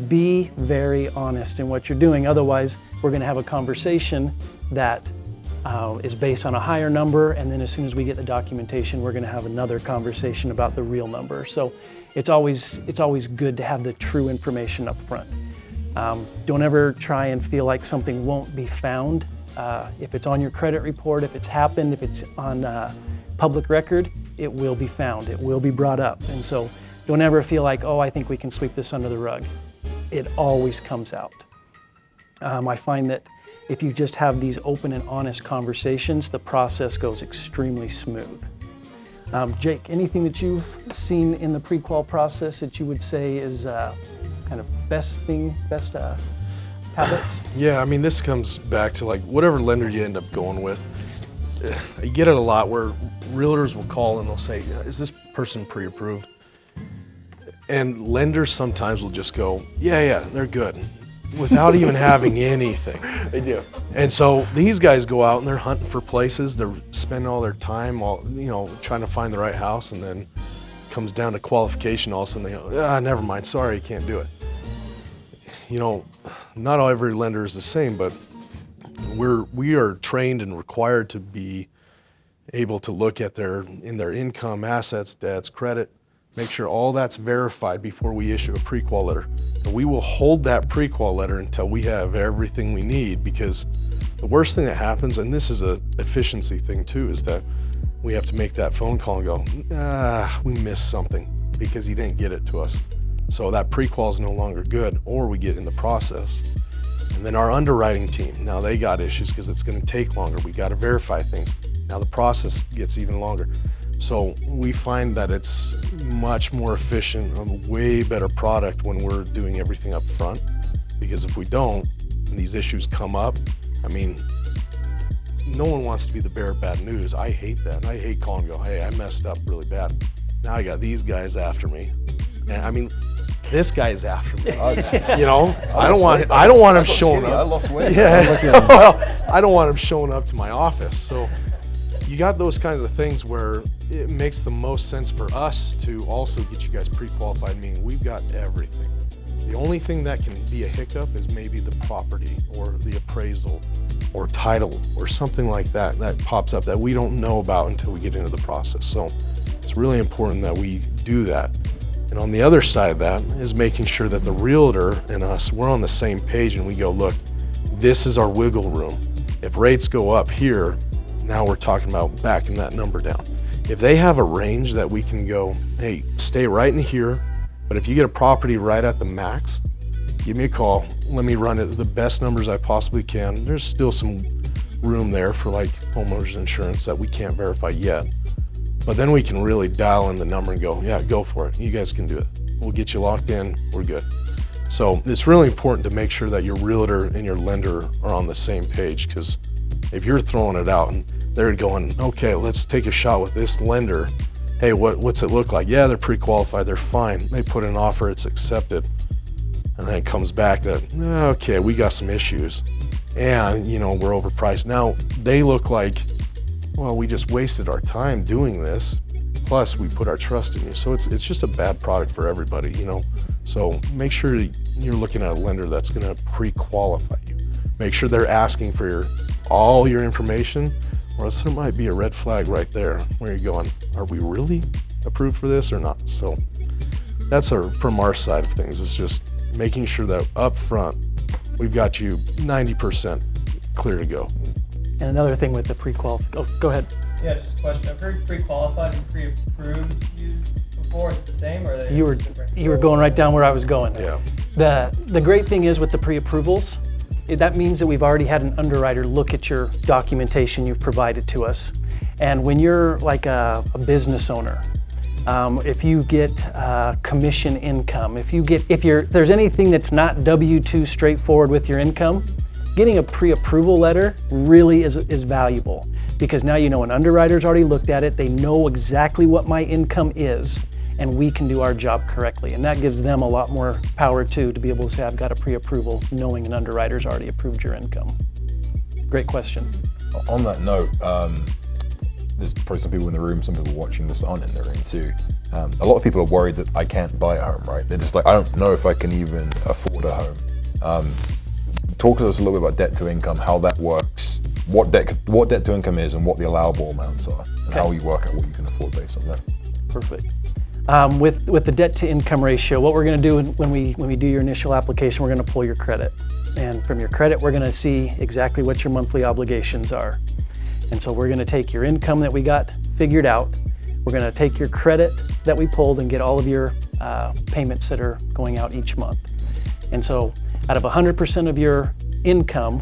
be very honest in what you're doing. Otherwise, we're going to have a conversation that is based on a higher number, and then as soon as we get the documentation, we're going to have another conversation about the real number. So it's always good to have the true information up front. Don't ever try and feel like something won't be found. If it's on your credit report, if it's happened, if it's on public record, it will be found. It will be brought up. And so don't ever feel like, oh, I think we can sweep this under the rug. It always comes out. I find that if you just have these open and honest conversations, the process goes extremely smooth. Jake, anything that you've seen in the pre-qual process that you would say is kind of best habits? Yeah, this comes back to whatever lender you end up going with. You get it a lot where realtors will call and they'll say, is this person pre-approved? And lenders sometimes will just go, yeah, they're good, without even having anything. They do. And so these guys go out and they're hunting for places. They're spending all their time, trying to find the right house, and then comes down to qualification. All of a sudden they go, never mind, sorry, you can't do it. Not every lender is the same, but we are trained and required to be able to look at their income, assets, debts, credit, make sure all that's verified before we issue a pre-qual letter. And we will hold that pre-qual letter until we have everything we need, because the worst thing that happens, and this is a efficiency thing too, is that we have to make that phone call and go, we missed something. because he didn't get it to us. So that pre-qual is no longer good, or we get in the process. And then our underwriting team, now they got issues because it's going to take longer. We got to verify things. Now the process gets even longer. So we find that it's much more efficient, a way better product when we're doing everything up front. Because if we don't, and these issues come up, I mean, no one wants to be the bearer of bad news. I hate that. I hate calling and go, hey, I messed up really bad. Now I got these guys after me. And I mean, this guy's after me. You know, I don't want him showing up. I lost weight. Yeah. Well, I don't want him showing up to my office. So you got those kinds of things where it makes the most sense for us to also get you guys pre-qualified, meaning we've got everything. The only thing that can be a hiccup is maybe the property or the appraisal or title or something like that that pops up that we don't know about until we get into the process. So it's really important that we do that. And on the other side of that is making sure that the realtor and us, we're on the same page and we go, look, this is our wiggle room. If rates go up here, now we're talking about backing that number down. If they have a range that we can go, hey, stay right in here, but if you get a property right at the max, give me a call. Let me run it the best numbers I possibly can. There's still some room there for like homeowners insurance that we can't verify yet. But then we can really dial in the number and go, yeah, go for it. You guys can do it. We'll get you locked in. We're good. So it's really important to make sure that your realtor and your lender are on the same page, because if you're throwing it out and they're going, okay, let's take a shot with this lender. Hey, what's it look like? Yeah, they're pre-qualified. They're fine. They put in an offer. It's accepted. And then it comes back that, okay, we got some issues. And, you know, we're overpriced. Now, they look like, well, we just wasted our time doing this, plus we put our trust in you. So it's just a bad product for everybody, you know. So make sure you're looking at a lender that's gonna pre-qualify you. Make sure they're asking for all your information, or else there might be a red flag right there where you're going, are we really approved for this or not? So that's from our side of things. It's just making sure that up front, we've got you 90% clear to go. And another thing with the pre-qual, oh, go ahead. Yeah, just a question. I've heard pre-qualified and pre-approved used before. Is it the same, or are they different? You were going right down where I was going. Yeah. The great thing is with the pre-approvals, that means that we've already had an underwriter look at your documentation you've provided to us. And when you're like a business owner, if you get commission income, if there's anything that's not W-2 straightforward with your income, getting a pre-approval letter really is valuable, because now you know an underwriter's already looked at it, they know exactly what my income is, and we can do our job correctly. And that gives them a lot more power too, to be able to say, I've got a pre-approval, knowing an underwriter's already approved your income. Great question. On that note, there's probably some people in the room, some people watching this aren't in the room too. A lot of people are worried that I can't buy a home, right? They're just like, I don't know if I can even afford a home. Talk to us a little bit about debt to income, how that works, what debt to income is, and what the allowable amounts are, and how you work out what you can afford based on that. Perfect. With the debt to income ratio, what we're going to do when we do your initial application, we're going to pull your credit, and from your credit, we're going to see exactly what your monthly obligations are. And so we're going to take your income that we got figured out. We're going to take your credit that we pulled and get all of your payments that are going out each month. And so out of 100% of your income,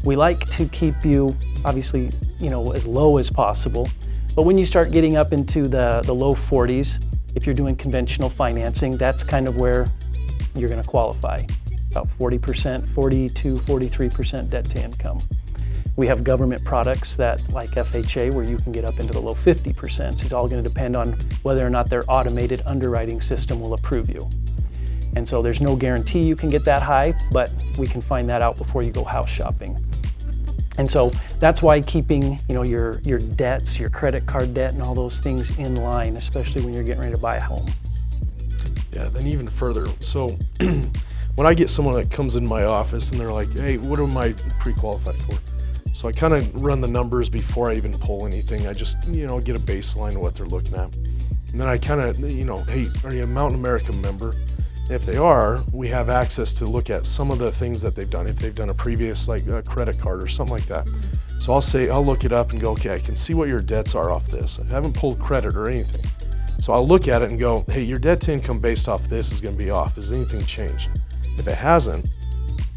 we like to keep you, obviously, you know, as low as possible. But when you start getting up into the low 40s, if you're doing conventional financing, that's kind of where you're going to qualify. About 40%, 42, 43% debt to income. We have government products that, like FHA, where you can get up into the low 50%. It's all going to depend on whether or not their automated underwriting system will approve you. And so there's no guarantee you can get that high, but we can find that out before you go house shopping. And so that's why keeping, you know, your debts, your credit card debt and all those things in line, especially when you're getting ready to buy a home. Yeah, then even further. So when I get someone that comes in my office and they're like, hey, what am I pre-qualified for? So I kind of run the numbers before I even pull anything. I just, you know, get a baseline of what they're looking at. And then I kind of, you know, hey, are you a Mountain America member? If they are, we have access to look at some of the things that they've done, if they've done a previous like a credit card or something like that. So I'll look it up and go, okay, I can see what your debts are off this. I haven't pulled credit or anything. So I'll look at it and go, hey, your debt to income based off this is going to be off. Has anything changed? If it hasn't,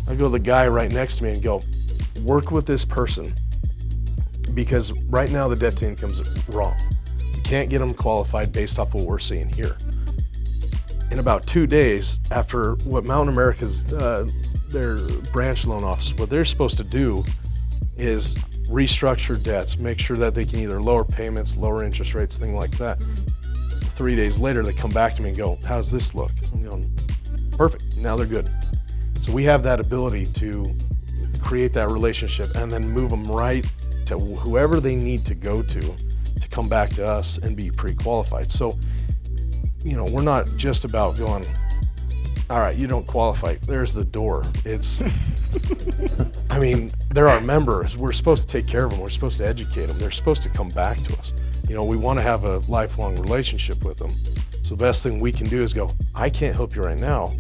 I go to the guy right next to me and go, work with this person, because right now the debt to income's wrong. We can't get them qualified based off what we're seeing here. In about 2 days, after what Mountain America's, their branch loan office, what they're supposed to do is restructure debts, make sure that they can either lower payments, lower interest rates, things like that. 3 days later, they come back to me and go, how does this look? I'm going, perfect, now they're good. So we have that ability to create that relationship and then move them right to whoever they need to go to come back to us and be pre-qualified. So, you know, we're not just about going, all right, you don't qualify, there's the door. It's, I mean, they're our members. We're supposed to take care of them. We're supposed to educate them. They're supposed to come back to us. You know, we want to have a lifelong relationship with them. So the best thing we can do is go, I can't help you right now,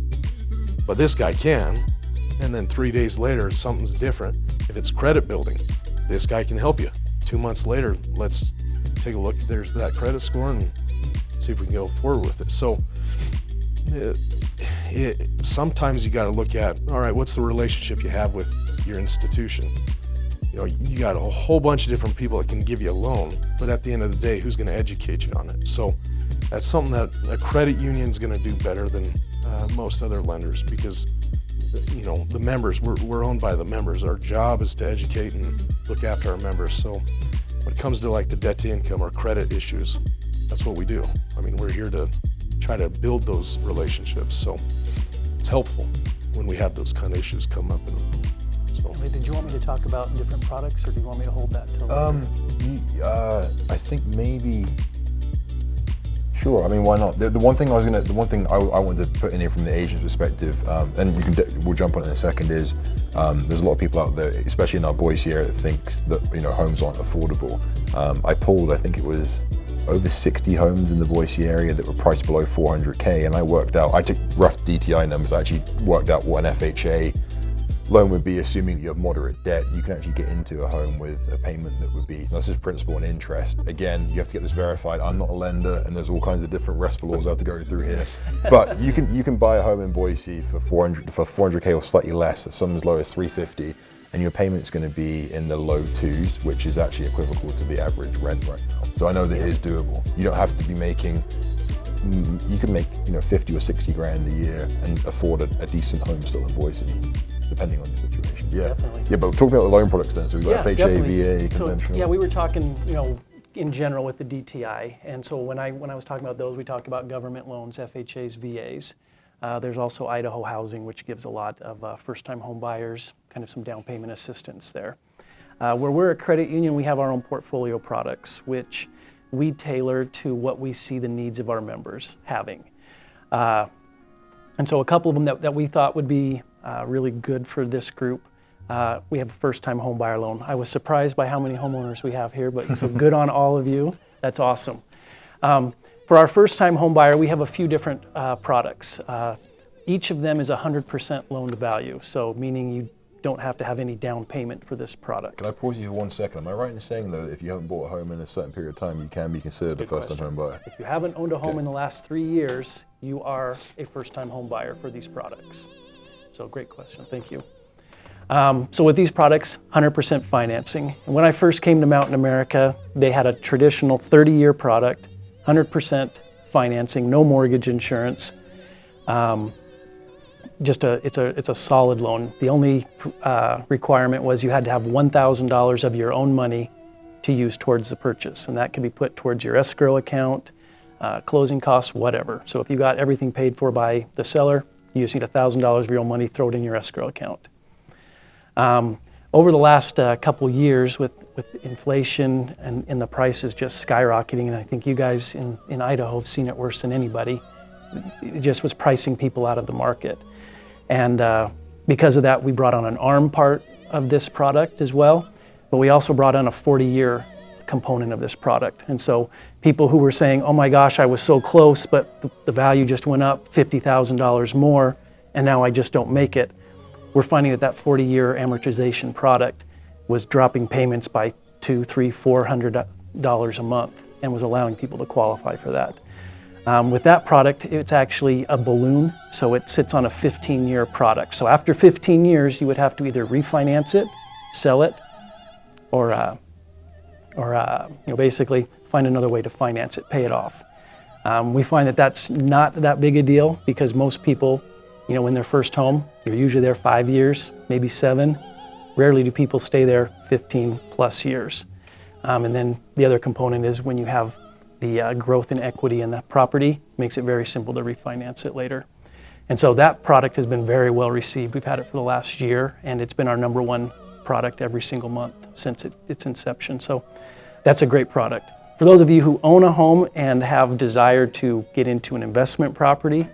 but this guy can. And then 3 days later, something's different. If it's credit building, this guy can help you. 2 months later, let's take a look. There's that credit score and see if we can go forward with it. So sometimes you got to look at, all right, what's the relationship you have with your institution? You know, you got a whole bunch of different people that can give you a loan, but at the end of the day, who's going to educate you on it? So that's something that a credit union is going to do better than most other lenders, because, you know, the members, we're owned by the members. Our job is to educate and look after our members. So when it comes to like the debt to income or credit issues, that's what we do. I mean, we're here to try to build those relationships. So it's helpful when we have those kind of issues come up. So. Did you want me to talk about different products, or do you want me to hold that till I think maybe. Sure. I mean, why not? The one thing I wanted to put in here from the agent perspective, and we'll jump on it in a second, is there's a lot of people out there, especially in our Boise area, that thinks that, you know, homes aren't affordable. I pulled, I think it was over 60 homes in the Boise area that were priced below $400K, and I took rough DTI numbers. I actually worked out what an FHA loan would be, assuming that you have moderate debt. You can actually get into a home with a payment that would be, this is principal and interest. Again, you have to get this verified. I'm not a lender, and there's all kinds of different RESPA laws I have to go through here. But you can buy a home in Boise for 400K or slightly less, at some as low as $350, and your payment's going to be in the low twos, which is actually equivalent to the average rent right now. So I know that it is doable. You don't have to be making, you can make, you know, 50 or 60 grand a year and afford a decent home still in Boise, depending on your situation. Yeah, definitely. Yeah, but talking about the loan products then, so we've got FHA, definitely. VA, conventional. So, yeah, we were talking, you know, in general with the DTI, and so when I was talking about those, we talked about government loans, FHAs, VAs. There's also Idaho Housing, which gives a lot of first-time home buyers kind of some down payment assistance there. Where we're a credit union, we have our own portfolio products, which we tailor to what we see the needs of our members having. And so a couple of them that we thought would be really good for this group. We have a first-time home buyer loan. I was surprised by how many homeowners we have here, but so good on all of you. That's awesome. For our first-time home buyer, we have a few different products. Each of them is 100% loan to value, so meaning you don't have to have any down payment for this product. Can I pause you for 1 second? Am I right in saying, though, that if you haven't bought a home in a certain period of time, you can be considered a first-time home buyer? If you haven't owned a home in the last 3 years, you are a first-time home buyer for these products. So great question, thank you. So with these products, 100% financing. And when I first came to Mountain America, they had a traditional 30-year product, 100% financing, no mortgage insurance. It's a solid loan. The only requirement was you had to have $1,000 of your own money to use towards the purchase, and that can be put towards your escrow account, closing costs, whatever. So if you got everything paid for by the seller, you just need $1,000 of your own money, throw it in your escrow account. Over the last couple years with inflation and the prices just skyrocketing, and I think you guys in Idaho have seen it worse than anybody, it just was pricing people out of the market. And because of that, we brought on an ARM part of this product as well, but we also brought on a 40-year component of this product. And so people who were saying, oh my gosh, I was so close, but the value just went up $50,000 more, and now I just don't make it. We're finding that 40-year amortization product was dropping payments by $200, $300, $400 a month and was allowing people to qualify for that. With that product, it's actually a balloon, so it sits on a 15-year product. So after 15 years, you would have to either refinance it, sell it, or basically find another way to finance it, pay it off. We find that that's not that big a deal because most people, in their first home, you're usually there 5 years, maybe 7. Rarely do people stay there 15 plus years. And then the other component is when you have the growth in equity in that property, makes it very simple to refinance it later. And so that product has been very well received. We've had it for the last year, and it's been our #1 product every single month since its inception. So that's a great product. For those of you who own a home and have desire to get into an investment property,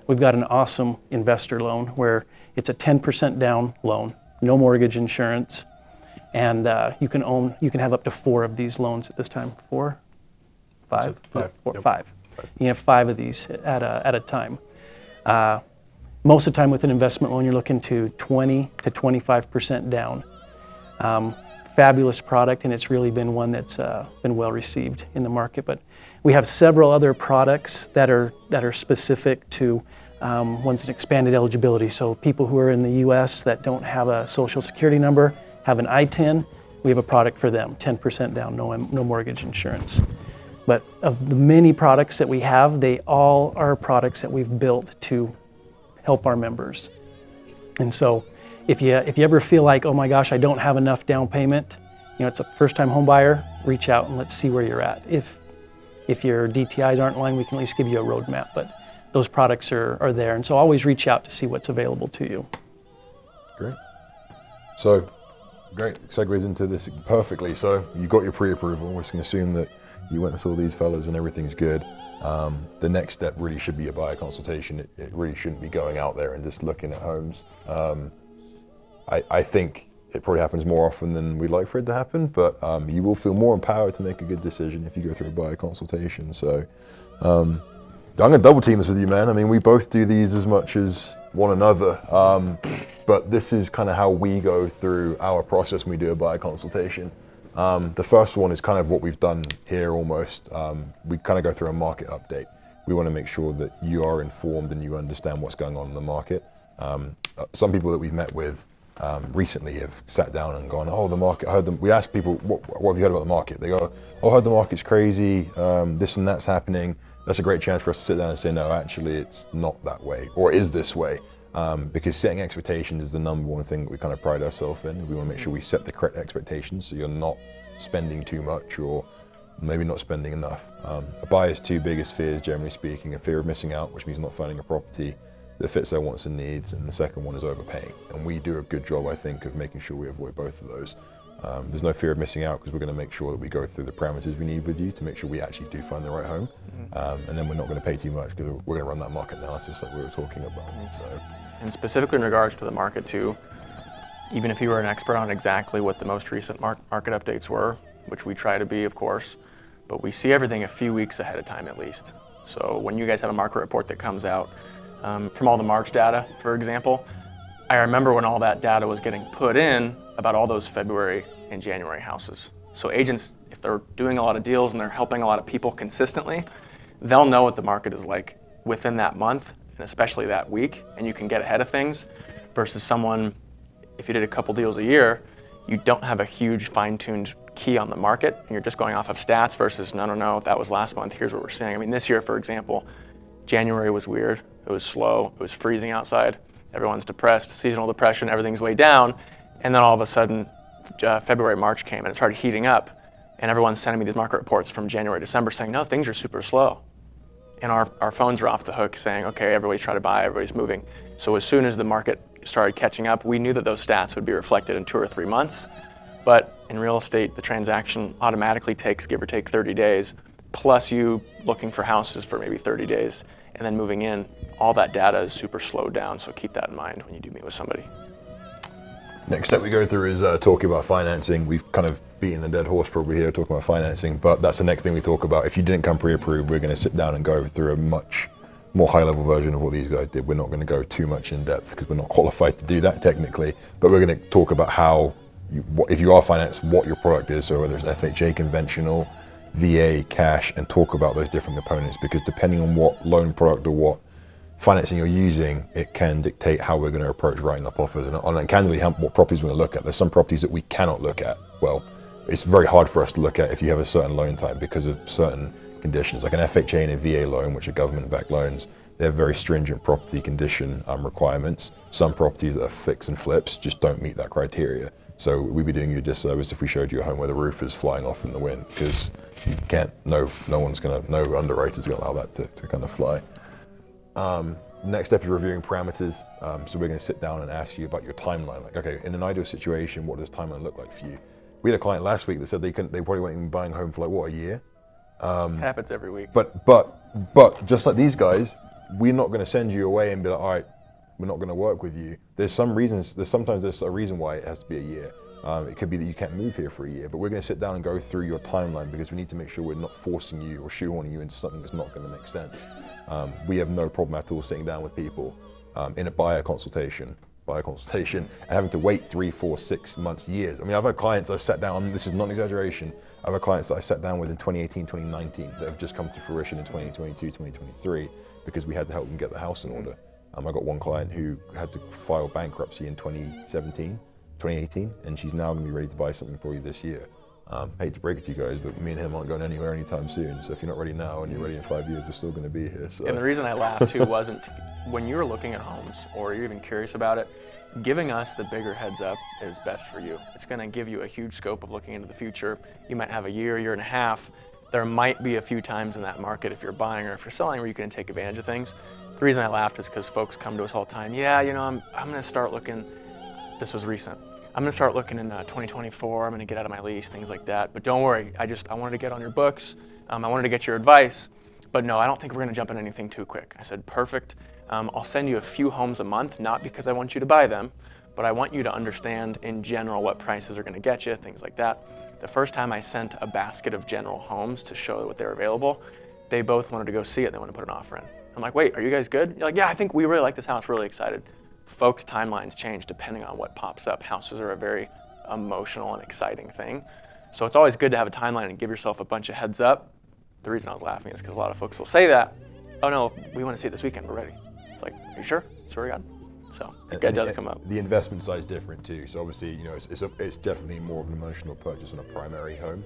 we've got an awesome investor loan where it's a 10% down loan, no mortgage insurance, and you can have up to 4 of these loans at this time. 4? 5? 5. Four, Yep. 5. You can have 5 of these at a time. Most of the time with an investment loan, you're looking to 20 to 25% down. Fabulous product, and it's really been one that's been well received in the market. But we have several other products that are specific to ones that expanded eligibility. So people who are in the U.S. that don't have a social security number, have an I-10, we have a product for them, 10% down, no mortgage insurance. But of the many products that we have, they all are products that we've built to help our members. And so if you ever feel like, oh my gosh, I don't have enough down payment, it's a first-time home buyer, reach out and let's see where you're at. If your DTIs aren't in line, we can at least give you a roadmap, but those products are there. And so always reach out to see what's available to you. Great. So, great. Segues into this perfectly. So you got your pre-approval. We're just going to assume that you went and saw these fellas and everything's good. The next step really should be a buyer consultation. It really shouldn't be going out there and just looking at homes. I think it probably happens more often than we'd like for it to happen, but you will feel more empowered to make a good decision if you go through a buyer consultation. So I'm going to double team this with you, man. I mean, we both do these as much as one another, but this is kind of how we go through our process when we do a buyer consultation. The first one is kind of what we've done here almost. We kind of go through a market update. We want to make sure that you are informed and you understand what's going on in the market. Some people that we've met with recently have sat down and gone, oh, the market, I heard them. We ask people, what have you heard about the market? They go, oh, I heard the market's crazy, this and that's happening. That's a great chance for us to sit down and say, no, actually it's not that way, or it is this way. Because setting expectations is the #1 thing that we kind of pride ourselves in. We want to make sure we set the correct expectations so you're not spending too much or maybe not spending enough. A buyer's 2 biggest fears, generally speaking, a fear of missing out, which means not finding a property that fits their wants and needs, and the second one is overpaying. And we do a good job, I think, of making sure we avoid both of those. There's no fear of missing out because we're going to make sure that we go through the parameters we need with you to make sure we actually do find the right home. And then we're not going to pay too much because we're going to run that market analysis like we were talking about. So. And specifically in regards to the market too, even if you were an expert on exactly what the most recent market updates were, which we try to be, of course, but we see everything a few weeks ahead of time at least. So when you guys have a market report that comes out, from all the March data, for example, I remember when all that data was getting put in about all those February and January houses. So agents, if they're doing a lot of deals and they're helping a lot of people consistently, they'll know what the market is like within that month, and especially that week, and you can get ahead of things versus someone, if you did a couple deals a year, you don't have a huge fine-tuned key on the market, and you're just going off of stats versus, no, that was last month, here's what we're seeing. I mean, this year, for example, January was weird, it was slow, it was freezing outside, everyone's depressed, seasonal depression, everything's way down, and then all of a sudden, February, March came, and it started heating up, and everyone's sending me these market reports from January, December saying, no, things are super slow. And our phones are off the hook saying, okay, everybody's trying to buy, everybody's moving. So as soon as the market started catching up, we knew that those stats would be reflected in 2 or 3 months. But in real estate, the transaction automatically takes, give or take, 30 days, plus you looking for houses for maybe 30 days and then moving in. All that data is super slowed down, so keep that in mind when you do meet with somebody. Next step we go through is talking about financing. We've kind of beaten a dead horse probably here talking about financing, but that's the next thing we talk about. If you didn't come pre-approved, we're going to sit down and go through a much more high-level version of what these guys did. We're not going to go too much in depth because we're not qualified to do that technically, but we're going to talk about how, if you are financed, what your product is. So whether it's FHA conventional, VA, cash, and talk about those different components, because depending on what loan product or what financing you're using, it can dictate how we're going to approach writing up offers, and candidly what properties we're going to look at. There's some properties that we cannot look at. Well, it's very hard for us to look at if you have a certain loan type because of certain conditions, like an FHA and a VA loan, which are government-backed loans. They have very stringent property condition requirements. Some properties that are fix and flips just don't meet that criteria. So we'd be doing you a disservice if we showed you a home where the roof is flying off in the wind, because you can't, no underwriter's gonna allow that to kind of fly. Next step is reviewing parameters. So we're gonna sit down and ask you about your timeline. Like, okay, in an ideal situation, what does timeline look like for you? We had a client last week that said they probably weren't even buying a home for like, what, a year? Happens every week. But just like these guys, we're not gonna send you away and be like, all right, we're not gonna work with you. Sometimes there's a reason why it has to be a year. It could be that you can't move here for a year, but we're going to sit down and go through your timeline, because we need to make sure we're not forcing you or shoehorning you into something that's not going to make sense. We have no problem at all sitting down with people in a buyer consultation, and having to wait 3, 4, 6 months, years. I mean, I've had clients I've sat down, this is not an exaggeration, I've had clients that I sat down with in 2018, 2019 that have just come to fruition in 2022, 2023, because we had to help them get the house in order. I got one client who had to file bankruptcy in 2018, and she's now going to be ready to buy something probably this year. Hate to break it to you guys, but me and him aren't going anywhere anytime soon. So if you're not ready now and you're ready in 5 years, we're still going to be here. So. And the reason I laughed too wasn't when you're looking at homes or you're even curious about it, giving us the bigger heads up is best for you. It's going to give you a huge scope of looking into the future. You might have a year, year and a half. There might be a few times in that market, if you're buying or if you're selling, where you can take advantage of things. The reason I laughed is because folks come to us all the time. Yeah, I'm going to start looking. This was recent. I'm going to start looking in 2024. I'm going to get out of my lease, things like that. But don't worry. I wanted to get on your books. I wanted to get your advice. But no, I don't think we're going to jump in anything too quick. I said, perfect. I'll send you a few homes a month, not because I want you to buy them, but I want you to understand in general what prices are going to get you, things like that. The first time I sent a basket of general homes to show what they're available, they both wanted to go see it. They wanted to put an offer in. I'm like, wait, are you guys good? You're like, yeah, I think we really like this house, really excited. Folks' timelines change depending on what pops up. Houses are a very emotional and exciting thing. So it's always good to have a timeline and give yourself a bunch of heads up. The reason I was laughing is because a lot of folks will say that, oh no, we want to see it this weekend, we're ready. It's like, are you sure? Swear to God. So it does come up. The investment side is different too. So obviously, it's definitely more of an emotional purchase on a primary home.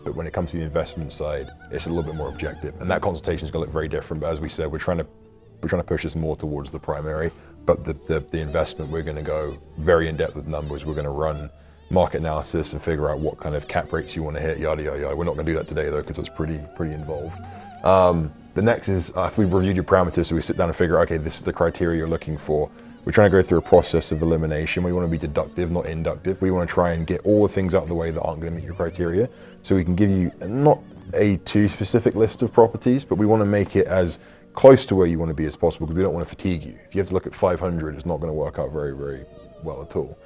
But when it comes to the investment side, it's a little bit more objective. And that consultation is going to look very different. But as we said, we're trying to push this more towards the primary. But the investment, we're going to go very in depth with numbers. We're going to run market analysis and figure out what kind of cap rates you want to hit, yada yada yada. We're not going to do that today though, because it's pretty involved. The next is after we've reviewed your parameters, so we sit down and figure, okay, this is the criteria you're looking for. We're trying to go through a process of elimination. We want to be deductive, not inductive. We want to try and get all the things out of the way that aren't going to meet your criteria. So we can give you not a too specific list of properties, but we want to make it as close to where you want to be as possible, because we don't want to fatigue you. If you have to look at 500, it's not going to work out very, very well at all.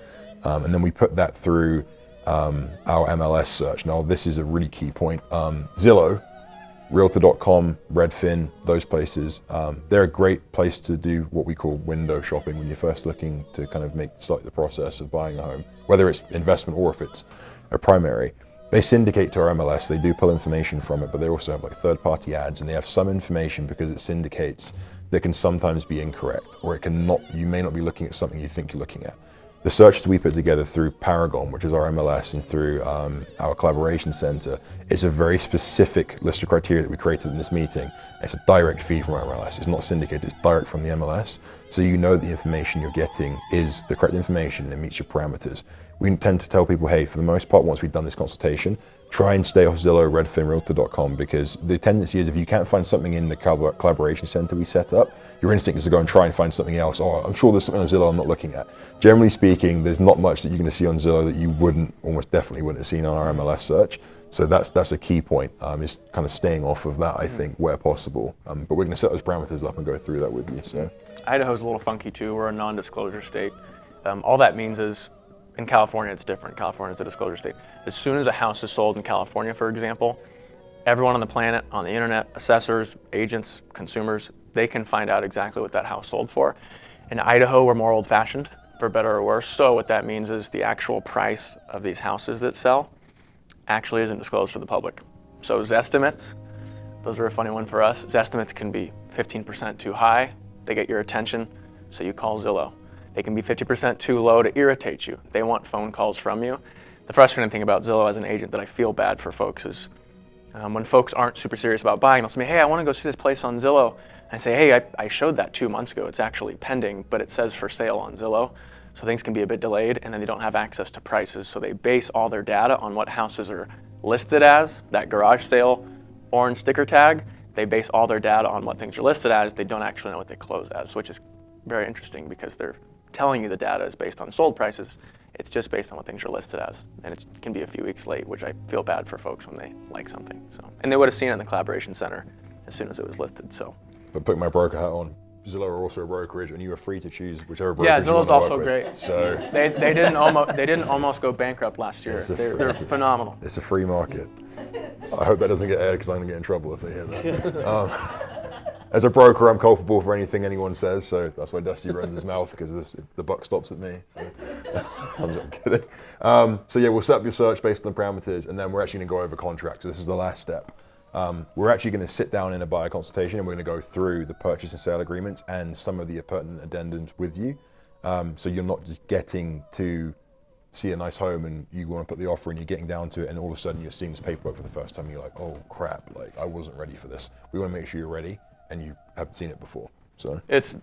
And then we put that through our MLS search. Now, this is a really key point. Zillow, Realtor.com, Redfin, those places, they're a great place to do what we call window shopping when you're first looking to kind of start the process of buying a home, whether it's investment or if it's a primary. They syndicate to our MLS, they do pull information from it, but they also have like third-party ads, and they have some information because it syndicates that can sometimes be incorrect, or you may not be looking at something you think you're looking at. The searches we put together through Paragon, which is our MLS, and through our collaboration center, it's a very specific list of criteria that we created in this meeting. It's a direct feed from our MLS. It's not syndicated, it's direct from the MLS. So you know the information you're getting is the correct information and it meets your parameters. We tend to tell people, hey, for the most part, once we've done this consultation, try and stay off Zillow, Redfin, Realtor.com, because the tendency is if you can't find something in the collaboration center we set up, your instinct is to go and try and find something else. Oh, I'm sure there's something on Zillow I'm not looking at. Generally speaking, there's not much that you're going to see on Zillow that you almost definitely wouldn't have seen on our MLS search. So that's a key point, is kind of staying off of that, I think, where possible. But we're going to set those parameters up and go through that with you. So Idaho's a little funky too. We're a non-disclosure state. All that means is, in California, it's different. California is a disclosure state. As soon as a house is sold in California, for example, everyone on the planet, on the internet, assessors, agents, consumers, they can find out exactly what that house sold for. In Idaho, we're more old-fashioned, for better or worse. So what that means is the actual price of these houses that sell actually isn't disclosed to the public. So Zestimates, those are a funny one for us. Zestimates can be 15% too high, they get your attention, so you call Zillow. They can be 50% too low to irritate you. They want phone calls from you. The frustrating thing about Zillow as an agent that I feel bad for folks is when folks aren't super serious about buying, they'll say, hey, I want to go see this place on Zillow. And I say, hey, I showed that 2 months ago. It's actually pending, but it says for sale on Zillow. So things can be a bit delayed, and then they don't have access to prices. So they base all their data on what houses are listed as, that garage sale, orange sticker tag. They base all their data on what things are listed as. They don't actually know what they close as, which is very interesting because they're telling you the data is based on sold prices. It's just based on what things are listed as. And it can be a few weeks late, which I feel bad for folks when they like something. So, and they would have seen it in the collaboration center as soon as it was listed. So, But putting my broker hat on, Zillow are also a brokerage, and you are free to choose whichever brokerage you want Zillow's to work also with. great. So they didn't almost go bankrupt last year. They're phenomenal. it's a free market. I hope that doesn't get aired because I'm going to get in trouble if they hear that. As a broker, I'm culpable for anything anyone says, so that's why Dusty runs his mouth, because the buck stops at me. So. I'm kidding. So yeah, we'll set up your search based on the parameters, and then we're actually going to go over contracts. So this is the last step. We're actually going to sit down in a buyer consultation, and we're going to go through the purchase and sale agreements and some of the pertinent addendums with you. So you're not just getting to see a nice home and you want to put the offer and you're getting down to it, and all of a sudden you're seeing this paperwork for the first time and you're like, oh crap, like I wasn't ready for this. We want to make sure you're ready and you haven't seen it before. So it's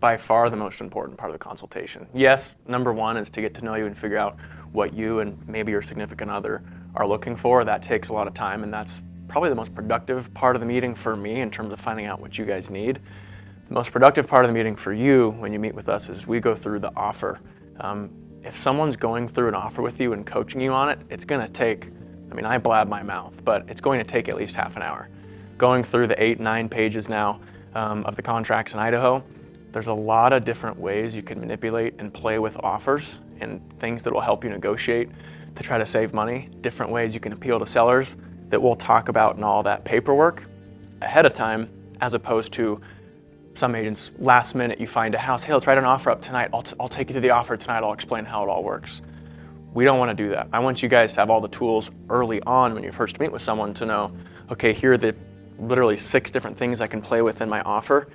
by far the most important part of the consultation. Yes, number one is to get to know you and figure out what you and maybe your significant other are looking for. That takes a lot of time, and that's probably the most productive part of the meeting for me in terms of finding out what you guys need. The most productive part of the meeting for you when you meet with us is we go through the offer. If someone's going through an offer with you and coaching you on it, it's going to take, I blab my mouth, but it's going to take at least half an hour. Going through the 8-9 pages now of the contracts in Idaho, there's a lot of different ways you can manipulate and play with offers and things that will help you negotiate to try to save money, different ways you can appeal to sellers that we'll talk about in all that paperwork ahead of time, as opposed to some agents, last minute you find a house, hey, let's write an offer up tonight. I'll take you to the offer tonight. I'll explain how it all works. We don't want to do that. I want you guys to have all the tools early on when you first meet with someone to know, okay, here are the literally 6 different things I can play with in my offer.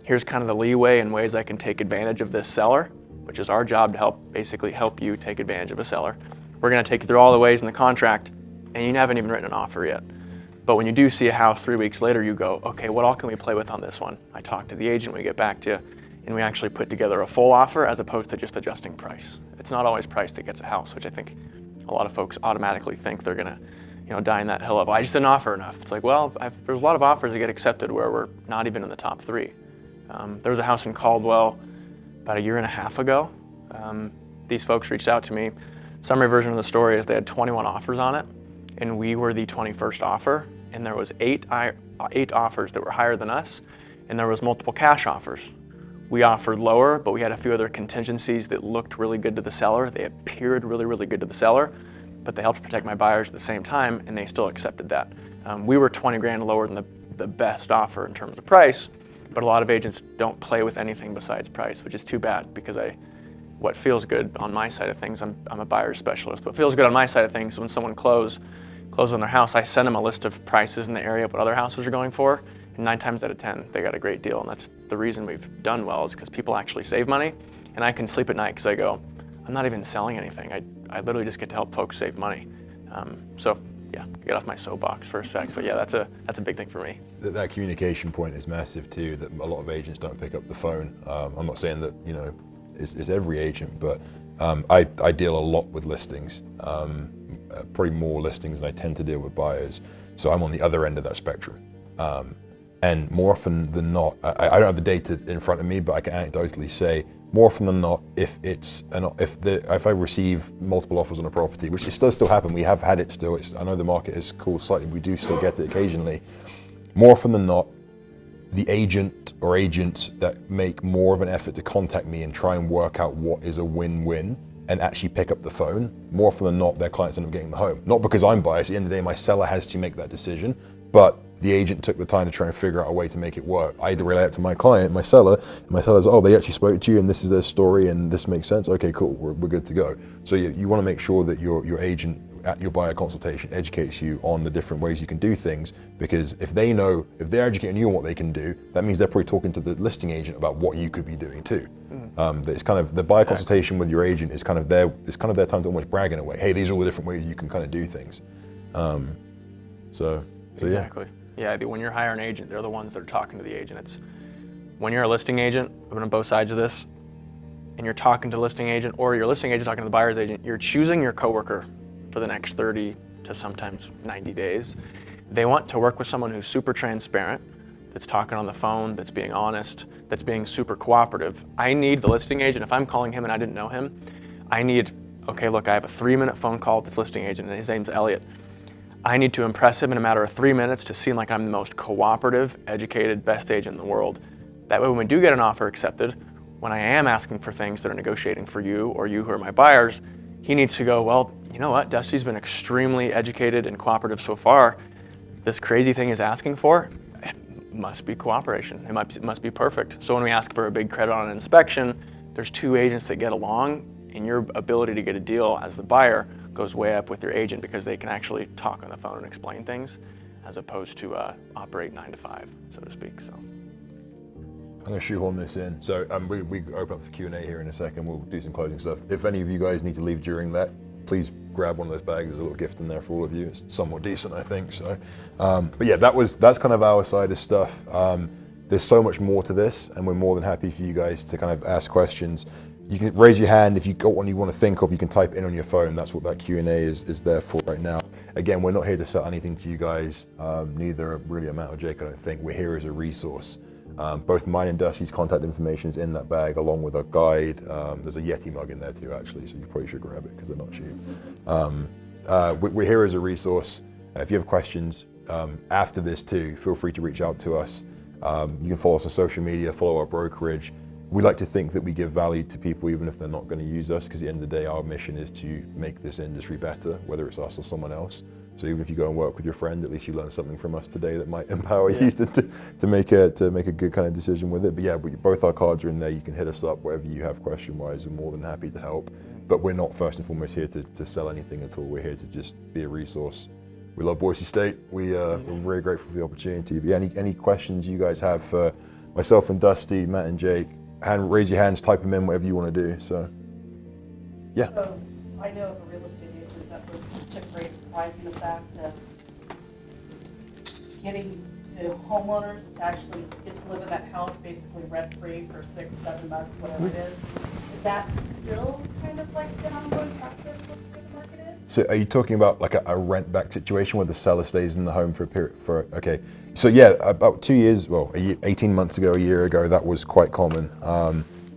Here's kind of the leeway and ways I can take advantage of this seller, which is our job to basically help you take advantage of a seller. We're going to take you through all the ways in the contract, and you haven't even written an offer yet. But when you do see a house 3 weeks later, you go, okay, what all can we play with on this one? I talk to the agent, we get back to you, and we actually put together a full offer as opposed to just adjusting price. It's not always price that gets a house, which I think a lot of folks automatically think they're gonna die in that hill of, I just didn't offer enough. It's like, well, there's a lot of offers that get accepted where we're not even in the top 3. There was a house in Caldwell about 1.5 years ago. These folks reached out to me. Summary version of the story is they had 21 offers on it, and we were the 21st offer. And there was 8 offers that were higher than us, and there was multiple cash offers. We offered lower, but we had a few other contingencies that looked really good to the seller. They appeared really, really good to the seller, but they helped protect my buyers at the same time, and they still accepted that. We were 20 grand lower than the best offer in terms of price, but a lot of agents don't play with anything besides price, which is too bad because what feels good on my side of things, I'm a buyer specialist. What feels good on my side of things is when someone closes on their house, I send them a list of prices in the area of what other houses are going for, and 9 times out of 10, they got a great deal. And that's the reason we've done well, is because people actually save money, and I can sleep at night because I go, I'm not even selling anything. I literally just get to help folks save money. So yeah, get off my soapbox for a sec, but yeah, that's a big thing for me. That communication point is massive too, that a lot of agents don't pick up the phone. I'm not saying that, it's every agent, but I deal a lot with listings. Probably more listings than I tend to deal with buyers. So I'm on the other end of that spectrum. And more often than not, I don't have the data in front of me, but I can anecdotally say, more often than not, if I receive multiple offers on a property, which does still happen, we have had it still, I know the market has cooled slightly, we do still get it occasionally. More often than not, the agent or agents that make more of an effort to contact me and try and work out what is a win-win and actually pick up the phone, more often than not, their clients end up getting the home. Not because I'm biased, at the end of the day, my seller has to make that decision, but the agent took the time to try and figure out a way to make it work. I had to relay it to my client, my seller, and my seller's, oh, they actually spoke to you and this is their story and this makes sense. Okay, cool, we're good to go. So you want to make sure that your agent at your buyer consultation educates you on the different ways you can do things, because if they're educating you on what they can do, that means they're probably talking to the listing agent about what you could be doing too. It's kind of the buyer consultation with your agent is kind of their time to almost brag in a way. Hey, these are all the different ways you can kind of do things. So Exactly. Yeah, when you're hiring an agent, they're the ones that are talking to the agent. It's when you're a listing agent, I've been on both sides of this, and you're talking to the listing agent, or your listing agent talking to the buyer's agent, you're choosing your coworker for the next 30 to sometimes 90 days. They want to work with someone who's super transparent, that's talking on the phone, that's being honest, that's being super cooperative. I need the listing agent, if I'm calling him and I didn't know him, I need, okay, look, I have a 3-minute phone call with this listing agent, and his name's Elliot. I need to impress him in a matter of 3 minutes to seem like I'm the most cooperative, educated, best agent in the world. That way when we do get an offer accepted, when I am asking for things that are negotiating for you or you who are my buyers, he needs to go, well, you know what, Dusty's been extremely educated and cooperative so far. This crazy thing he's asking for, it must be cooperation. It must be perfect. So when we ask for a big credit on an inspection, there's 2 agents that get along, and your ability to get a deal as the buyer goes way up with your agent because they can actually talk on the phone and explain things as opposed to operate 9 to 5, so to speak. So I'm going to shoehorn this in. So we open up the Q&A here in a second. We'll do some closing stuff. If any of you guys need to leave during that, please grab one of those bags. There's a little gift in there for all of you. It's somewhat decent, I think. So, but yeah, that's kind of our side of stuff. There's so much more to this, and we're more than happy for you guys to kind of ask questions. You can raise your hand if you've got one you want to think of. You can type it in on your phone. That's what that Q&A is there for right now. Again, we're not here to sell anything to you guys. Neither really Matt or Jake, I don't think. We're here as a resource. Both mine and Dusty's contact information is in that bag, along with a guide. There's a Yeti mug in there too, actually, so you probably should grab it because they're not cheap. We're here as a resource. If you have questions after this too, feel free to reach out to us. You can follow us on social media, follow our brokerage. We like to think that we give value to people even if they're not going to use us, because at the end of the day, our mission is to make this industry better, whether it's us or someone else. So even if you go and work with your friend, at least you learn something from us today that might empower you to make a good kind of decision with it. But yeah, both our cards are in there. You can hit us up wherever you have question-wise. We're more than happy to help. But we're not first and foremost here to sell anything at all. We're here to just be a resource. We love Boise State. We're very grateful for the opportunity. But yeah, any questions you guys have for myself and Dusty, Matt and Jake, raise your hands, type them in, whatever you want to do. So yeah. So I know of a real estate agent that took great pride in the fact of getting the homeowners to actually get to live in that house basically rent-free for 6-7 months, whatever it is. Is that still kind of like the ongoing practice with the market is? So are you talking about like a rent-back situation where the seller stays in the home for a period? Okay. So yeah, about 2 years, 18 months ago, a year ago, that was quite common.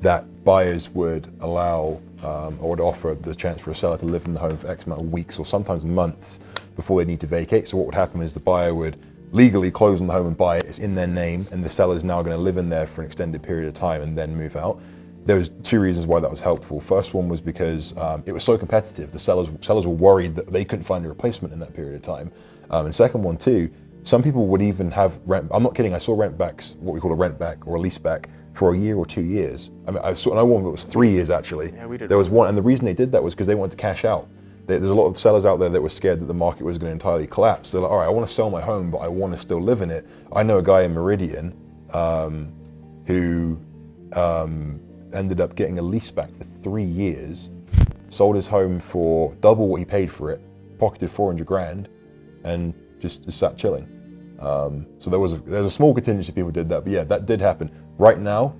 That buyers would allow or would offer the chance for a seller to live in the home for X amount of weeks or sometimes months before they need to vacate. So what would happen is the buyer would legally close on the home and buy it. It's in their name, and the seller is now going to live in there for an extended period of time and then move out. There was 2 reasons why that was helpful. First one was because it was so competitive. The sellers were worried that they couldn't find a replacement in that period of time. And second one too, some people would even have rent. I'm not kidding. I saw rent backs, what we call a rent back or a lease back, for a year or 2 years. I mean, I know one that was 3 years actually. Yeah, we did. There was one, and the reason they did that was because they wanted to cash out. There's a lot of sellers out there that were scared that the market was going to entirely collapse. They're like, all right, I want to sell my home, but I want to still live in it. I know a guy in Meridian who ended up getting a lease back for 3 years, sold his home for double what he paid for it, pocketed 400 grand, and just sat chilling. So there's a small contingency of people who did that, but yeah, that did happen. Right now,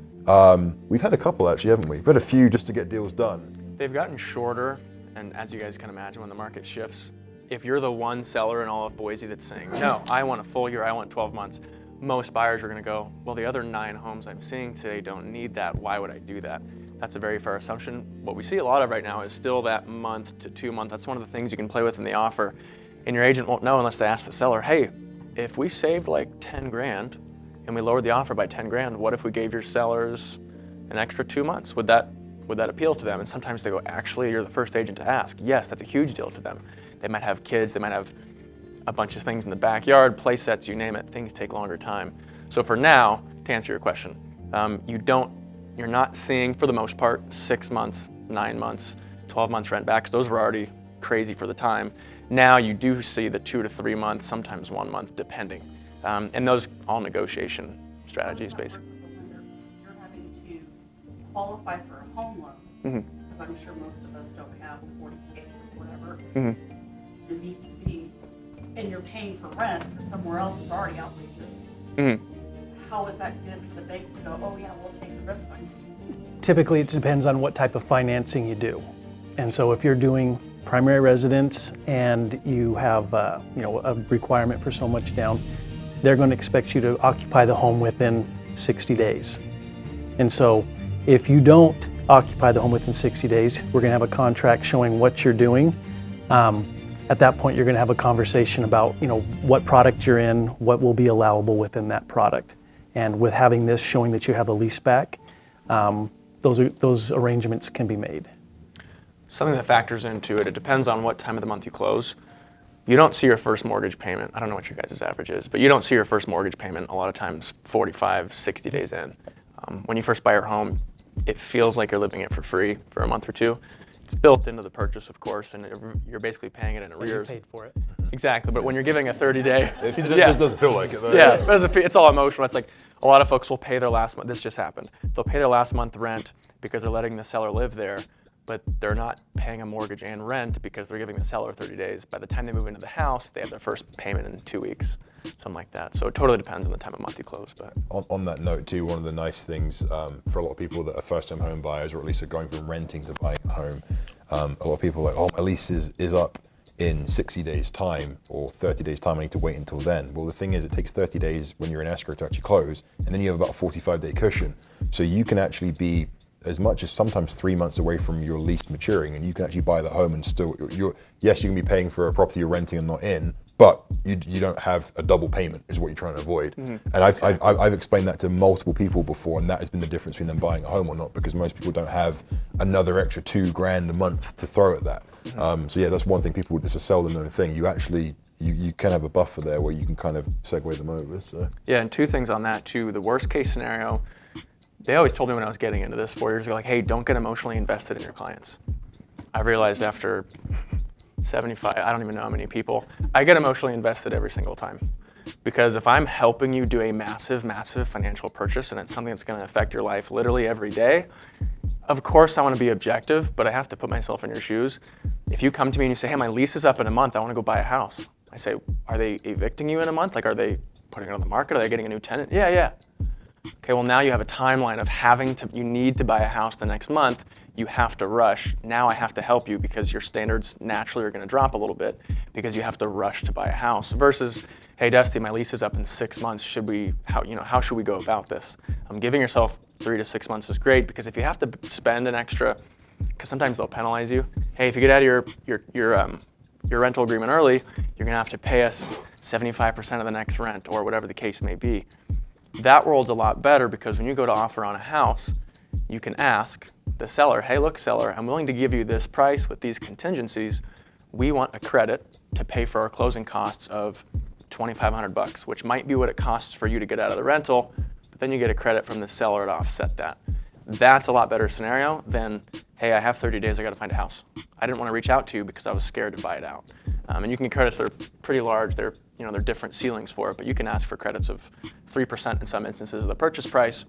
we've had a couple actually, haven't we? We've had a few just to get deals done. They've gotten shorter, and as you guys can imagine, when the market shifts, if you're the one seller in all of Boise that's saying, no, I want a full year, I want 12 months, most buyers are gonna go, well, the other 9 homes I'm seeing today don't need that, why would I do that? That's a very fair assumption. What we see a lot of right now is still that month to 2 month. That's one of the things you can play with in the offer, and your agent won't know unless they ask the seller, hey, if we saved like 10 grand and we lowered the offer by 10 grand, what if we gave your sellers an extra 2 months? Would that appeal to them? And sometimes they go, actually, you're the first agent to ask. Yes, that's a huge deal to them. They might have kids, they might have a bunch of things in the backyard, play sets, you name it, things take longer time. So for now, to answer your question, you're not seeing, for the most part, 6 months, 9 months, 12 months rent backs. Those were already crazy for the time. Now you do see the 2 to 3 months, sometimes 1 month, depending. And those all negotiation strategies, basically. You're having to qualify for a home loan, because I'm sure most of us don't have 40K or whatever. It needs to be, and you're paying for rent for somewhere else is already outrageous. How is that good for the bank to go, oh yeah, we'll take the risk on you? Typically, it depends on what type of financing you do. And so if you're doing primary residence and you have a requirement for so much down, they're going to expect you to occupy the home within 60 days. And so if you don't occupy the home within 60 days, we're going to have a contract showing what you're doing. At that point, you're going to have a conversation about, what product you're in, what will be allowable within that product. And with having this showing that you have a lease back, those arrangements can be made. Something that factors into it, it depends on what time of the month you close. You don't see your first mortgage payment. I don't know what your guys' average is, but you don't see your first mortgage payment a lot of times 45, 60 days in. When you first buy your home, it feels like you're living it for free for a month or two. It's built into the purchase, of course, and you're basically paying it in arrears. You paid for it. Exactly, but when you're giving a 30-day, It just doesn't feel like it though. yeah, it's all emotional. It's like a lot of folks will pay their last month. This just happened. They'll pay their last month rent because they're letting the seller live there, but they're not paying a mortgage and rent because they're giving the seller 30 days. By the time they move into the house, they have their first payment in 2 weeks, something like that. So it totally depends on the time of month you close. But On that note too, one of the nice things for a lot of people that are first-time home buyers, or at least are going from renting to buying a home, a lot of people are like, oh, my lease is up in 60 days time or 30 days time, I need to wait until then. Well, the thing is, it takes 30 days when you're in escrow to actually close, and then you have about a 45-day cushion. So you can actually be as much as sometimes 3 months away from your lease maturing, and you can actually buy the home and still, yes, you can be paying for a property you're renting and not in, but you don't have a double payment is what you're trying to avoid. And I've explained that to multiple people before, and that has been the difference between them buying a home or not, because most people don't have another extra $2,000 a month to throw at that. So yeah, that's one thing people, it's a seldom known thing. You actually, you can have a buffer there where you can kind of segue them over. So. yeah, and two things on that too. The worst case scenario, they always told me when I was getting into this 4 years ago, like, hey, don't get emotionally invested in your clients. I realized after 75, I don't even know how many people, I get emotionally invested every single time. Because if I'm helping you do a massive, massive financial purchase and it's something that's gonna affect your life literally every day, of course I wanna be objective, but I have to put myself in your shoes. If you come to me and you say, hey, my lease is up in a month, I wanna go buy a house. I say, are they evicting you in a month? Like, are they putting it on the market? Are they getting a new tenant? Yeah. Okay, well now you have a timeline of you need to buy a house the next month, you have to rush. Now I have to help you because your standards naturally are gonna drop a little bit because you have to rush to buy a house versus, hey Dusty, my lease is up in 6 months, how should we go about this? Giving yourself 3 to 6 months is great because if you have to spend an extra, because sometimes they'll penalize you, hey, if you get out of your rental agreement early, you're gonna have to pay us 75% of the next rent or whatever the case may be. That world's a lot better because when you go to offer on a house, you can ask the seller, hey, look, seller, I'm willing to give you this price with these contingencies. We want a credit to pay for our closing costs of $2,500, which might be what it costs for you to get out of the rental, but then you get a credit from the seller to offset that. That's a lot better scenario than, hey, I have 30 days, I gotta find a house. I didn't wanna reach out to you because I was scared to buy it out. And you can get credits that are pretty large, they're different ceilings for it, but you can ask for credits of 3% in some instances of the purchase price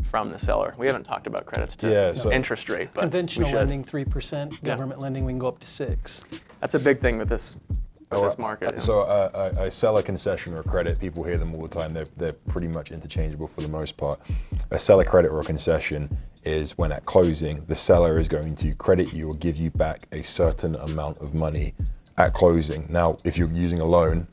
from the seller. We haven't talked about credits to interest rate, but Conventional we should. lending 3%, government lending we can go up to 6%. That's a big thing with this market. So a seller concession or a credit, people hear them all the time. They're pretty much interchangeable for the most part. A seller credit or a concession is when at closing, the seller is going to credit you or give you back a certain amount of money at closing. Now, if you're using a loan,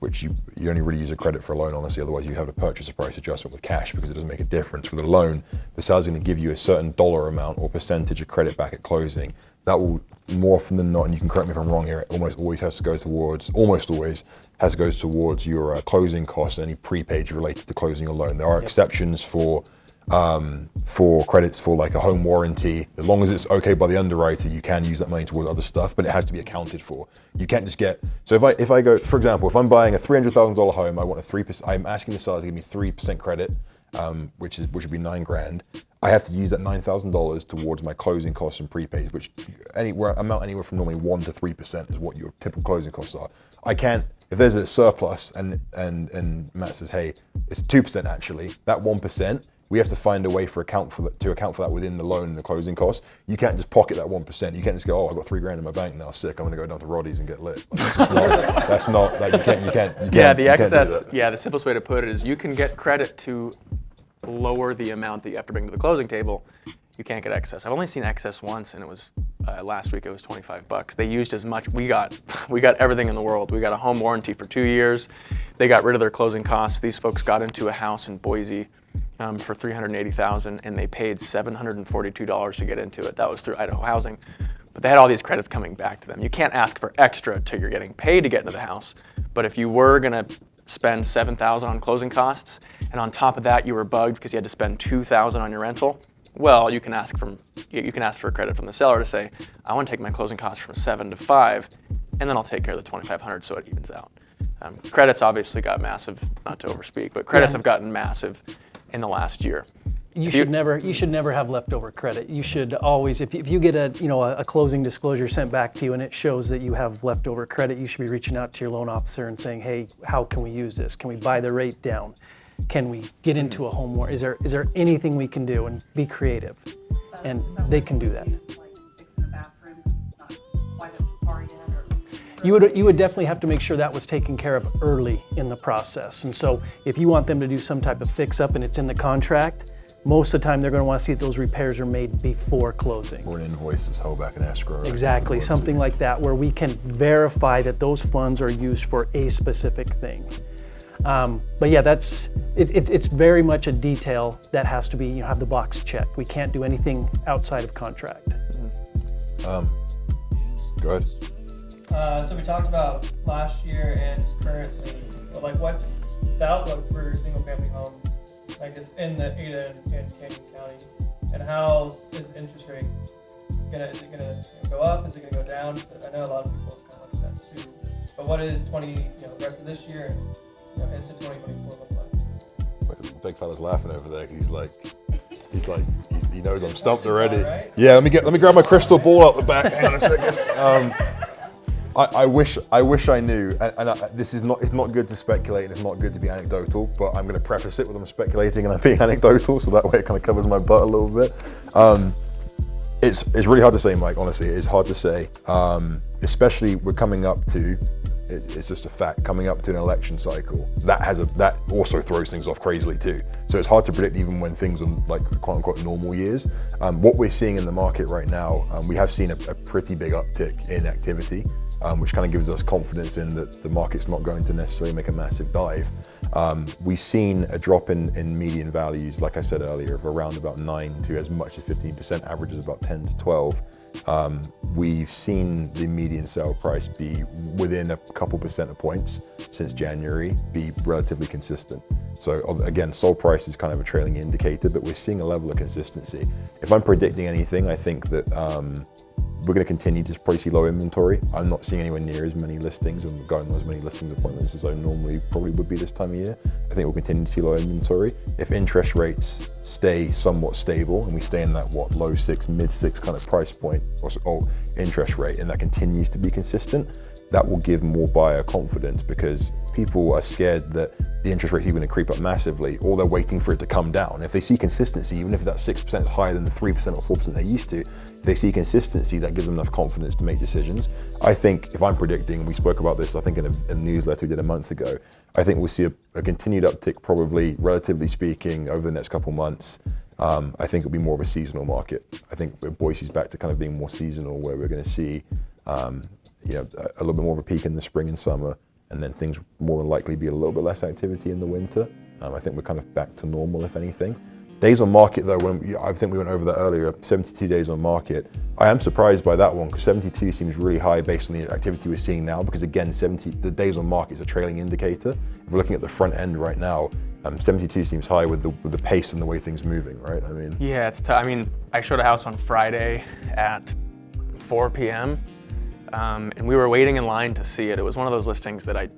which you only really use a credit for a loan, honestly, otherwise you have a purchase price adjustment with cash because it doesn't make a difference. With a loan, the seller's gonna give you a certain dollar amount or percentage of credit back at closing. That will, more often than not, and you can correct me if I'm wrong here, it almost always has to go towards your closing costs and any prepaid related to closing your loan. There are exceptions for credits for like a home warranty. As long as it's okay by the underwriter, you can use that money towards other stuff, but it has to be accounted for. You can't just get, so if I go, for example, if I'm buying a $300,000 home, I want a 3%, I'm asking the seller to give me 3% credit, which would be $9,000. I have to use that $9,000 towards my closing costs and prepays, which amount anywhere from normally 1% to 3% is what your typical closing costs are. I can't, if there's a surplus and Matt says, hey, it's 2% actually, that 1%, we have to find a way to account for that within the loan and the closing costs. You can't just pocket that 1%. You can't just go, oh, I've got $3,000 in my bank now, sick, I'm gonna go down to Roddy's and get lit. Like, that's not, like, you can't. Yeah, the excess, the simplest way to put it is you can get credit to lower the amount that you have to bring to the closing table. You can't get excess. I've only seen excess once, and it was last week. It was $25. They used as much. We got everything in the world. We got a home warranty for 2 years. They got rid of their closing costs. These folks got into a house in Boise for $380,000, and they paid $742 to get into it. That was through Idaho Housing. But they had all these credits coming back to them. You can't ask for extra till you're getting paid to get into the house. But if you were gonna spend $7,000 on closing costs, and on top of that you were bugged because you had to spend $2,000 on your rental, well, you can ask for a credit from the seller to say, I want to take my closing costs from 7 to 5, and then I'll take care of the $2,500 so it evens out. Credits obviously got massive, not to overspeak, but credits have gotten massive in the last year. You should never have leftover credit. You should always, if you get a closing disclosure sent back to you and it shows that you have leftover credit, you should be reaching out to your loan officer and saying, hey, how can we use this? Can we buy the rate down? Can we get into a home warranty? Is there anything we can do, and be creative? And they can do that. Like fixing a bathroom, it's not quite up far yet, or You would definitely have to make sure that was taken care of early in the process. And so if you want them to do some type of fix up and it's in the contract, most of the time they're going to want to see that those repairs are made before closing. Or an invoice is held back in escrow. Exactly, something like that, where we can verify that those funds are used for a specific thing. But yeah, it's very much a detail that has to be, have the box checked. We can't do anything outside of contract. Go ahead. So we talked about last year and currently, but like what's the outlook for single family homes, I guess, in the Ada and Canyon County, and how is the interest rate is it gonna go up? Is it gonna go down? I know a lot of people kind of like that too. But what is the rest of this year and into 2024 look like? The big fella's laughing over there because he knows I'm stumped already. Right? Yeah, let me grab my crystal ball out the back. Hang on a second. I wish I knew, and it's not good to speculate and it's not good to be anecdotal, but I'm going to preface it with I'm speculating and I'm being anecdotal, so that way it kind of covers my butt a little bit. It's really hard to say, Mike, honestly. It's hard to say, especially we're coming up to, it's just a fact, coming up to an election cycle. That also throws things off crazily too. So it's hard to predict even when things are like quote unquote normal years. What we're seeing in the market right now, we have seen a pretty big uptick in activity, which kind of gives us confidence in that the market's not going to necessarily make a massive dive. We've seen a drop in median values, like I said earlier, of around about 9 to as much as 15%, averages about 10 to 12. We've seen the median sale price be within a couple percent of points since January, be relatively consistent. So again, sold price is kind of a trailing indicator, but we're seeing a level of consistency. If I'm predicting anything, I think that we're going to continue to probably see low inventory. I'm not seeing anywhere near as many listings and going on as many listings appointments as I normally probably would be this time of year. I think we'll continue to see low inventory. If interest rates stay somewhat stable and we stay in that low 6, mid 6 kind of price point or interest rate, and that continues to be consistent, that will give more buyer confidence, because people are scared that the interest rate is going to creep up massively, or they're waiting for it to come down. If they see consistency, even if that 6% is higher than the 3% or 4% they're used to, if they see consistency, that gives them enough confidence to make decisions. I think, if I'm predicting, we spoke about this, I think in a newsletter we did a month ago, I think we'll see a continued uptick, probably, relatively speaking, over the next couple months. I think it'll be more of a seasonal market. I think Boise's back to kind of being more seasonal, where we're going to see a little bit more of a peak in the spring and summer, and then things more than likely be a little bit less activity in the winter. I think we're kind of back to normal, if anything. Days on market, though, I think we went over that earlier, 72 days on market. I am surprised by that one, because 72 seems really high based on the activity we're seeing now, because again, the days on market is a trailing indicator. If we're looking at the front end right now, 72 seems high with the pace and the way things are moving, right? I mean, yeah, it's tough. I mean, I showed a house on Friday at 4 p.m. And we were waiting in line to see it. It was one of those listings that I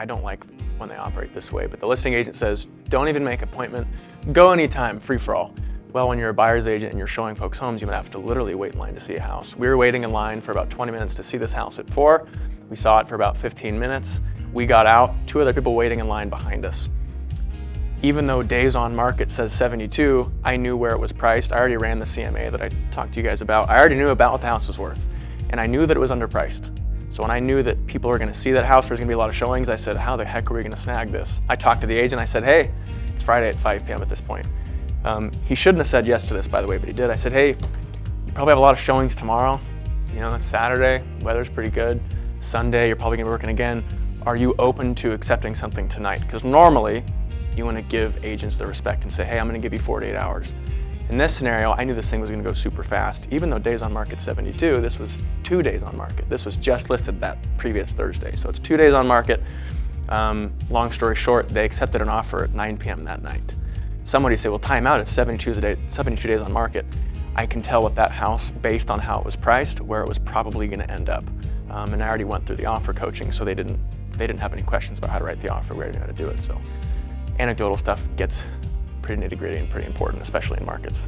don't like when they operate this way, but the listing agent says, don't even make an appointment, go anytime, free for all. Well, when you're a buyer's agent and you're showing folks homes, you might have to literally wait in line to see a house. We were waiting in line for about 20 minutes to see this house at 4. We saw it for about 15 minutes. We got out, 2 other people waiting in line behind us. Even though days on market says 72, I knew where it was priced. I already ran the CMA that I talked to you guys about. I already knew about what the house was worth. And I knew that it was underpriced. So when I knew that people were gonna see that house, there's gonna be a lot of showings, I said, how the heck are we gonna snag this? I talked to the agent, I said, hey, it's Friday at 5 p.m. at this point. He shouldn't have said yes to this, by the way, but he did. I said, hey, you probably have a lot of showings tomorrow. You know, it's Saturday, weather's pretty good. Sunday, you're probably gonna be working again. Are you open to accepting something tonight? Because normally, you wanna give agents the respect and say, hey, I'm gonna give you 48 hours. In this scenario, I knew this thing was gonna go super fast. Even though days on market 72, this was 2 days on market. This was just listed that previous Thursday. So it's 2 days on market. Long story short, they accepted an offer at 9 p.m. that night. Somebody say, well, time out, it's 72 days on market. I can tell with that house, based on how it was priced, where it was probably gonna end up. And I already went through the offer coaching, so they didn't have any questions about how to write the offer. We already knew how to do it. So anecdotal stuff gets pretty nitty-gritty and pretty important, especially in markets.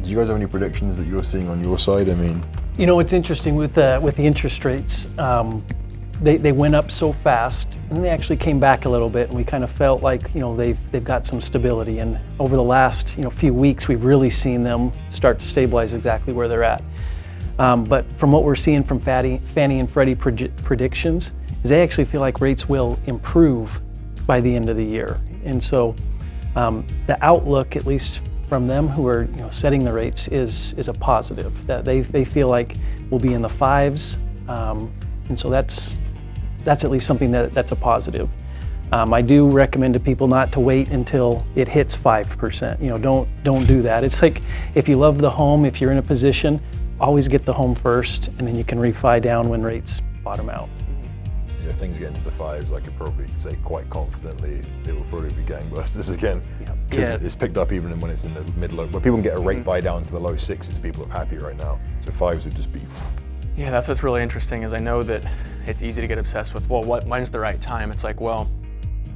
Do you guys have any predictions that you're seeing on your side? I mean, You know, it's interesting with the interest rates. They went up so fast, and they actually came back a little bit, and we kind of felt like, you know, they've got some stability. And over the last, few weeks, we've really seen them start to stabilize exactly where they're at. But from what we're seeing from Fannie and Freddie predictions, is they actually feel like rates will improve by the end of the year. And so the outlook, at least from them who are setting the rates, is a positive. That they feel like we'll be in the 5s, and so that's at least something that's a positive. I do recommend to people not to wait until it hits 5%. Don't do that. It's like if you love the home, if you're in a position, always get the home first, and then you can refi down when rates bottom out. if things get into the 5s, I could probably say quite confidently it will probably be gangbusters again. Because it's picked up even when it's in the mid-low. When people can get a rate buy down to the low 6s, people are happy right now. So 5s would just be... Yeah, that's what's really interesting is I know that it's easy to get obsessed with, well, when's the right time? It's like, well,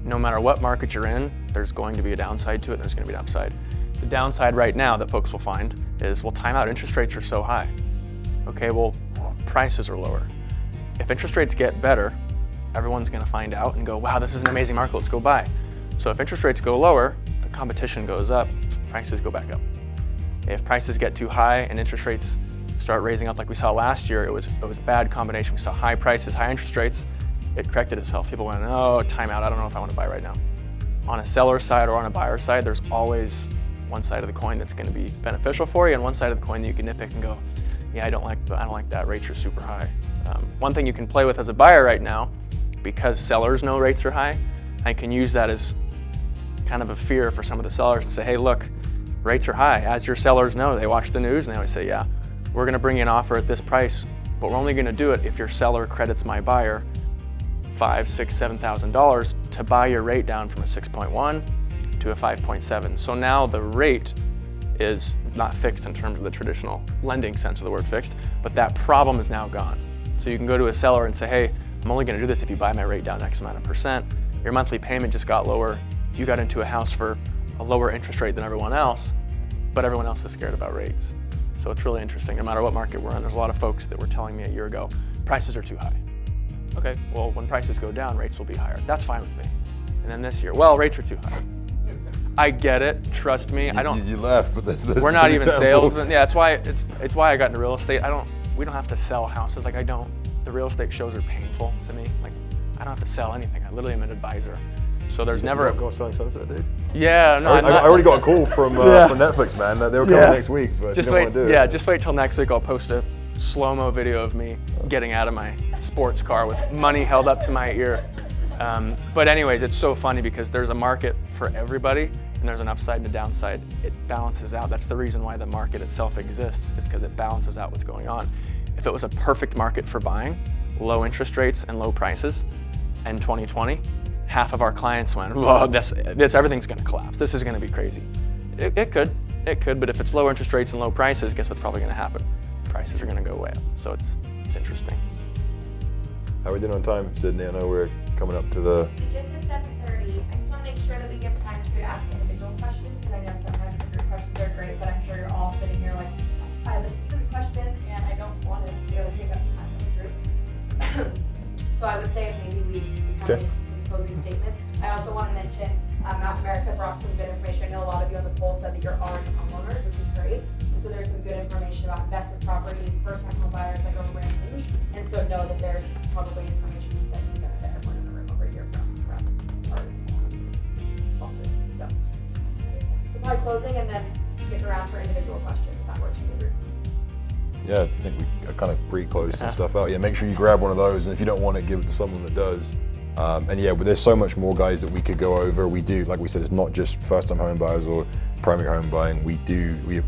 no matter what market you're in, there's going to be a downside to it, and there's going to be an upside. The downside right now that folks will find is, well, time out, interest rates are so high. Okay, well, prices are lower. If interest rates get better, everyone's going to find out and go, wow, this is an amazing market, let's go buy. So if interest rates go lower, the competition goes up, prices go back up. If prices get too high and interest rates start raising up like we saw last year, it was a bad combination. We saw high prices, high interest rates, it corrected itself. People went, oh, time out, I don't know if I want to buy right now. On a seller side or on a buyer side, there's always one side of the coin that's going to be beneficial for you and one side of the coin that you can nitpick and go, yeah, I don't like that, rates are super high. One thing you can play with as a buyer right now, because sellers know rates are high, I can use that as kind of a fear for some of the sellers to say, hey, look, rates are high. As your sellers know, they watch the news and they always say, yeah, we're going to bring you an offer at this price, but we're only going to do it if your seller credits my buyer $5,000, $6,000, $7,000 to buy your rate down from a 6.1 to a 5.7. So now the rate is not fixed in terms of the traditional lending sense of the word fixed, but that problem is now gone. So you can go to a seller and say, hey, I'm only going to do this if you buy my rate down X amount of percent. Your monthly payment just got lower. You got into a house for a lower interest rate than everyone else, but everyone else is scared about rates. So it's really interesting. No matter what market we're in, there's a lot of folks that were telling me a year ago, prices are too high. Okay, well, when prices go down, rates will be higher. That's fine with me. And then this year, well, rates are too high. I get it. Trust me. I don't. You laugh, but there's we're not even salesmen. Yeah, it's why I got into real estate. We don't have to sell houses. Like the real estate shows are painful to me. Like I don't have to sell anything. I literally am an advisor. So there's never. Go selling sunset, dude. Yeah, no. I already got a call from Netflix, man. They were coming next week, but just you don't want to do it. Yeah, just wait till next week. I'll post a slow-mo video of me getting out of my sports car with money held up to my ear. But anyways, it's so funny because there's a market for everybody and there's an upside and a downside. It balances out. That's the reason why the market itself exists, is because it balances out what's going on. If it was a perfect market for buying, low interest rates and low prices in 2020, half of our clients went, whoa, everything's gonna collapse. This is gonna be crazy. It could, but if it's low interest rates and low prices, guess what's probably gonna happen? Prices are gonna go way up. So it's interesting. How are we doing on time, Sydney? I know we're coming up to the... Just at 7:30. I just want to make sure that we give time to ask individual questions, because I know sometimes the group questions they're great, but I'm sure you're all sitting here like, I have a specific question and I don't want to necessarily take up the time of the group. So I would say if maybe we kind of make some closing statements. I also want to mention Mount America brought some good information. I know a lot of you on the poll said that you're already homeowners, which is great. And so there's some good information about investment properties, first-time home buyers, like a range. And so know that there's probably information that you benefit everyone in the room over here from our sponsors. So probably closing and then stick around for individual questions if that works for the group. Yeah, I think we kind of pre-closed some stuff out. Yeah, make sure you grab one of those, and if you don't want it, give it to someone that does. And yeah, but there's so much more, guys, that we could go over. We do, like we said, it's not just first-time home buyers or primary home buying.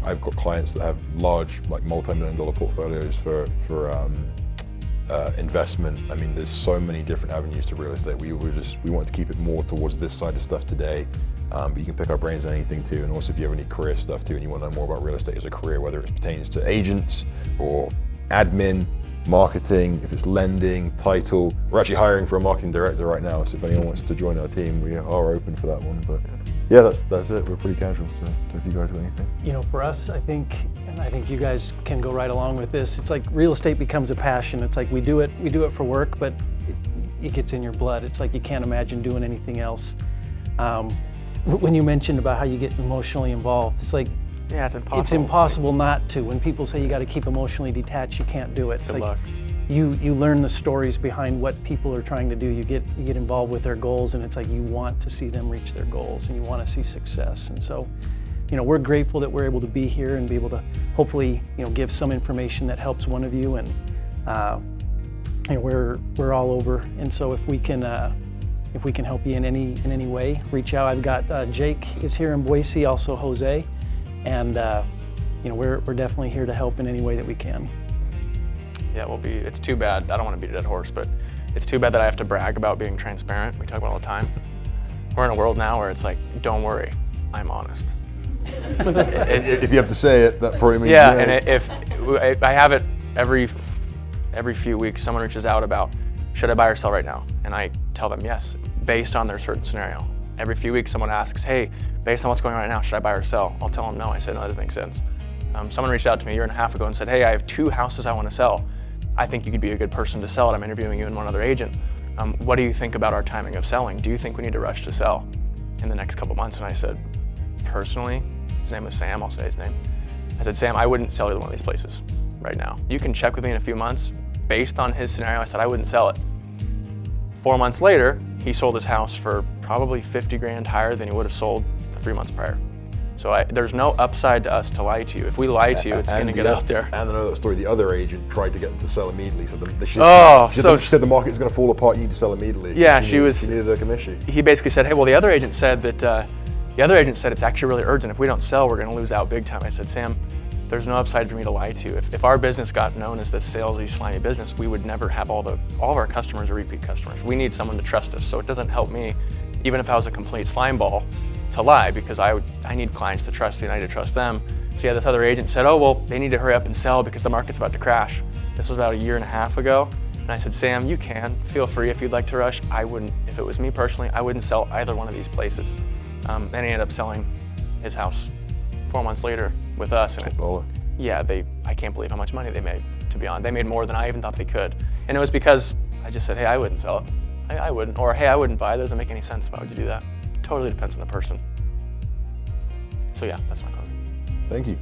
I've got clients that have large, like multi-million-dollar portfolios for investment. I mean, there's so many different avenues to real estate. We want to keep it more towards this side of stuff today. But you can pick our brains on anything too. And also if you have any career stuff too and you want to know more about real estate as a career, whether it pertains to agents or admin, marketing, if it's lending, title. We're actually hiring for a marketing director right now. So if anyone wants to join our team, we are open for that one. But yeah, that's it. We're pretty casual. So if you guys have anything. You know, for us, I think you guys can go right along with this. It's like real estate becomes a passion. It's like we do it for work, but it gets in your blood. It's like you can't imagine doing anything else. When you mentioned about how you get emotionally involved, it's like, Yeah, it's impossible. it's impossible not to. When people say you got to keep emotionally detached, you can't do it. It's Good like luck. you learn the stories behind what people are trying to do. You get involved with their goals, and it's like you want to see them reach their goals, and you want to see success. And so, you know, we're grateful that we're able to be here and be able to hopefully, you know, give some information that helps one of you. And you know, we're all over. And so if we can help you in any way, reach out. I've got Jake is here in Boise, also Jose, and you know, we're definitely here to help in any way that we can. Yeah, it's too bad. I don't want to beat a dead horse, but it's too bad that I have to brag about being transparent. We talk about it all the time. We're in a world now where it's like, don't worry, I'm honest. If you have to say it, that probably means yeah, you're and if I have it every few weeks, someone reaches out about, should I buy or sell right now? And I tell them yes, based on their certain scenario. Every few weeks, someone asks, hey, based on what's going on right now, should I buy or sell? I'll tell them no. I said, no, that doesn't make sense. Someone reached out to me a year and a half ago and said, hey, I have 2 houses I want to sell. I think you could be a good person to sell it. I'm interviewing you and one other agent. What do you think about our timing of selling? Do you think we need to rush to sell in the next couple months? And I said, personally, his name was Sam, I'll say his name. I said, Sam, I wouldn't sell either one of these places right now. You can check with me in a few months. Based on his scenario, I said I wouldn't sell it. 4 months later, he sold his house for probably 50 grand higher than he would have sold 3 months prior. So there's no upside to us to lie to you. If we lie to you, it's going to get out there. And another story, the other agent tried to get them to sell immediately. So she said the market's going to fall apart, you need to sell immediately. Yeah, she needed a commission. He basically said, hey, well, the other agent said it's actually really urgent. If we don't sell, we're going to lose out big time. I said, Sam, there's no upside for me to lie to you. If our business got known as this salesy, slimy business, we would never have all of our customers are repeat customers. We need someone to trust us. So it doesn't help me, even if I was a complete slime ball, to lie, because I need clients to trust me and I need to trust them. So yeah, this other agent said, oh, well, they need to hurry up and sell because the market's about to crash. This was about a year and a half ago. And I said, Sam, you can, feel free if you'd like to rush. I wouldn't, if it was me personally, I wouldn't sell either one of these places. And he ended up selling his house 4 months later with us. And I can't believe how much money they made, to be honest. They made more than I even thought they could. And it was because I just said, hey, I wouldn't sell it. I wouldn't. Or, hey, I wouldn't buy it. That doesn't make any sense. Why would you do that? It totally depends on the person. So yeah, that's my closing. Thank you.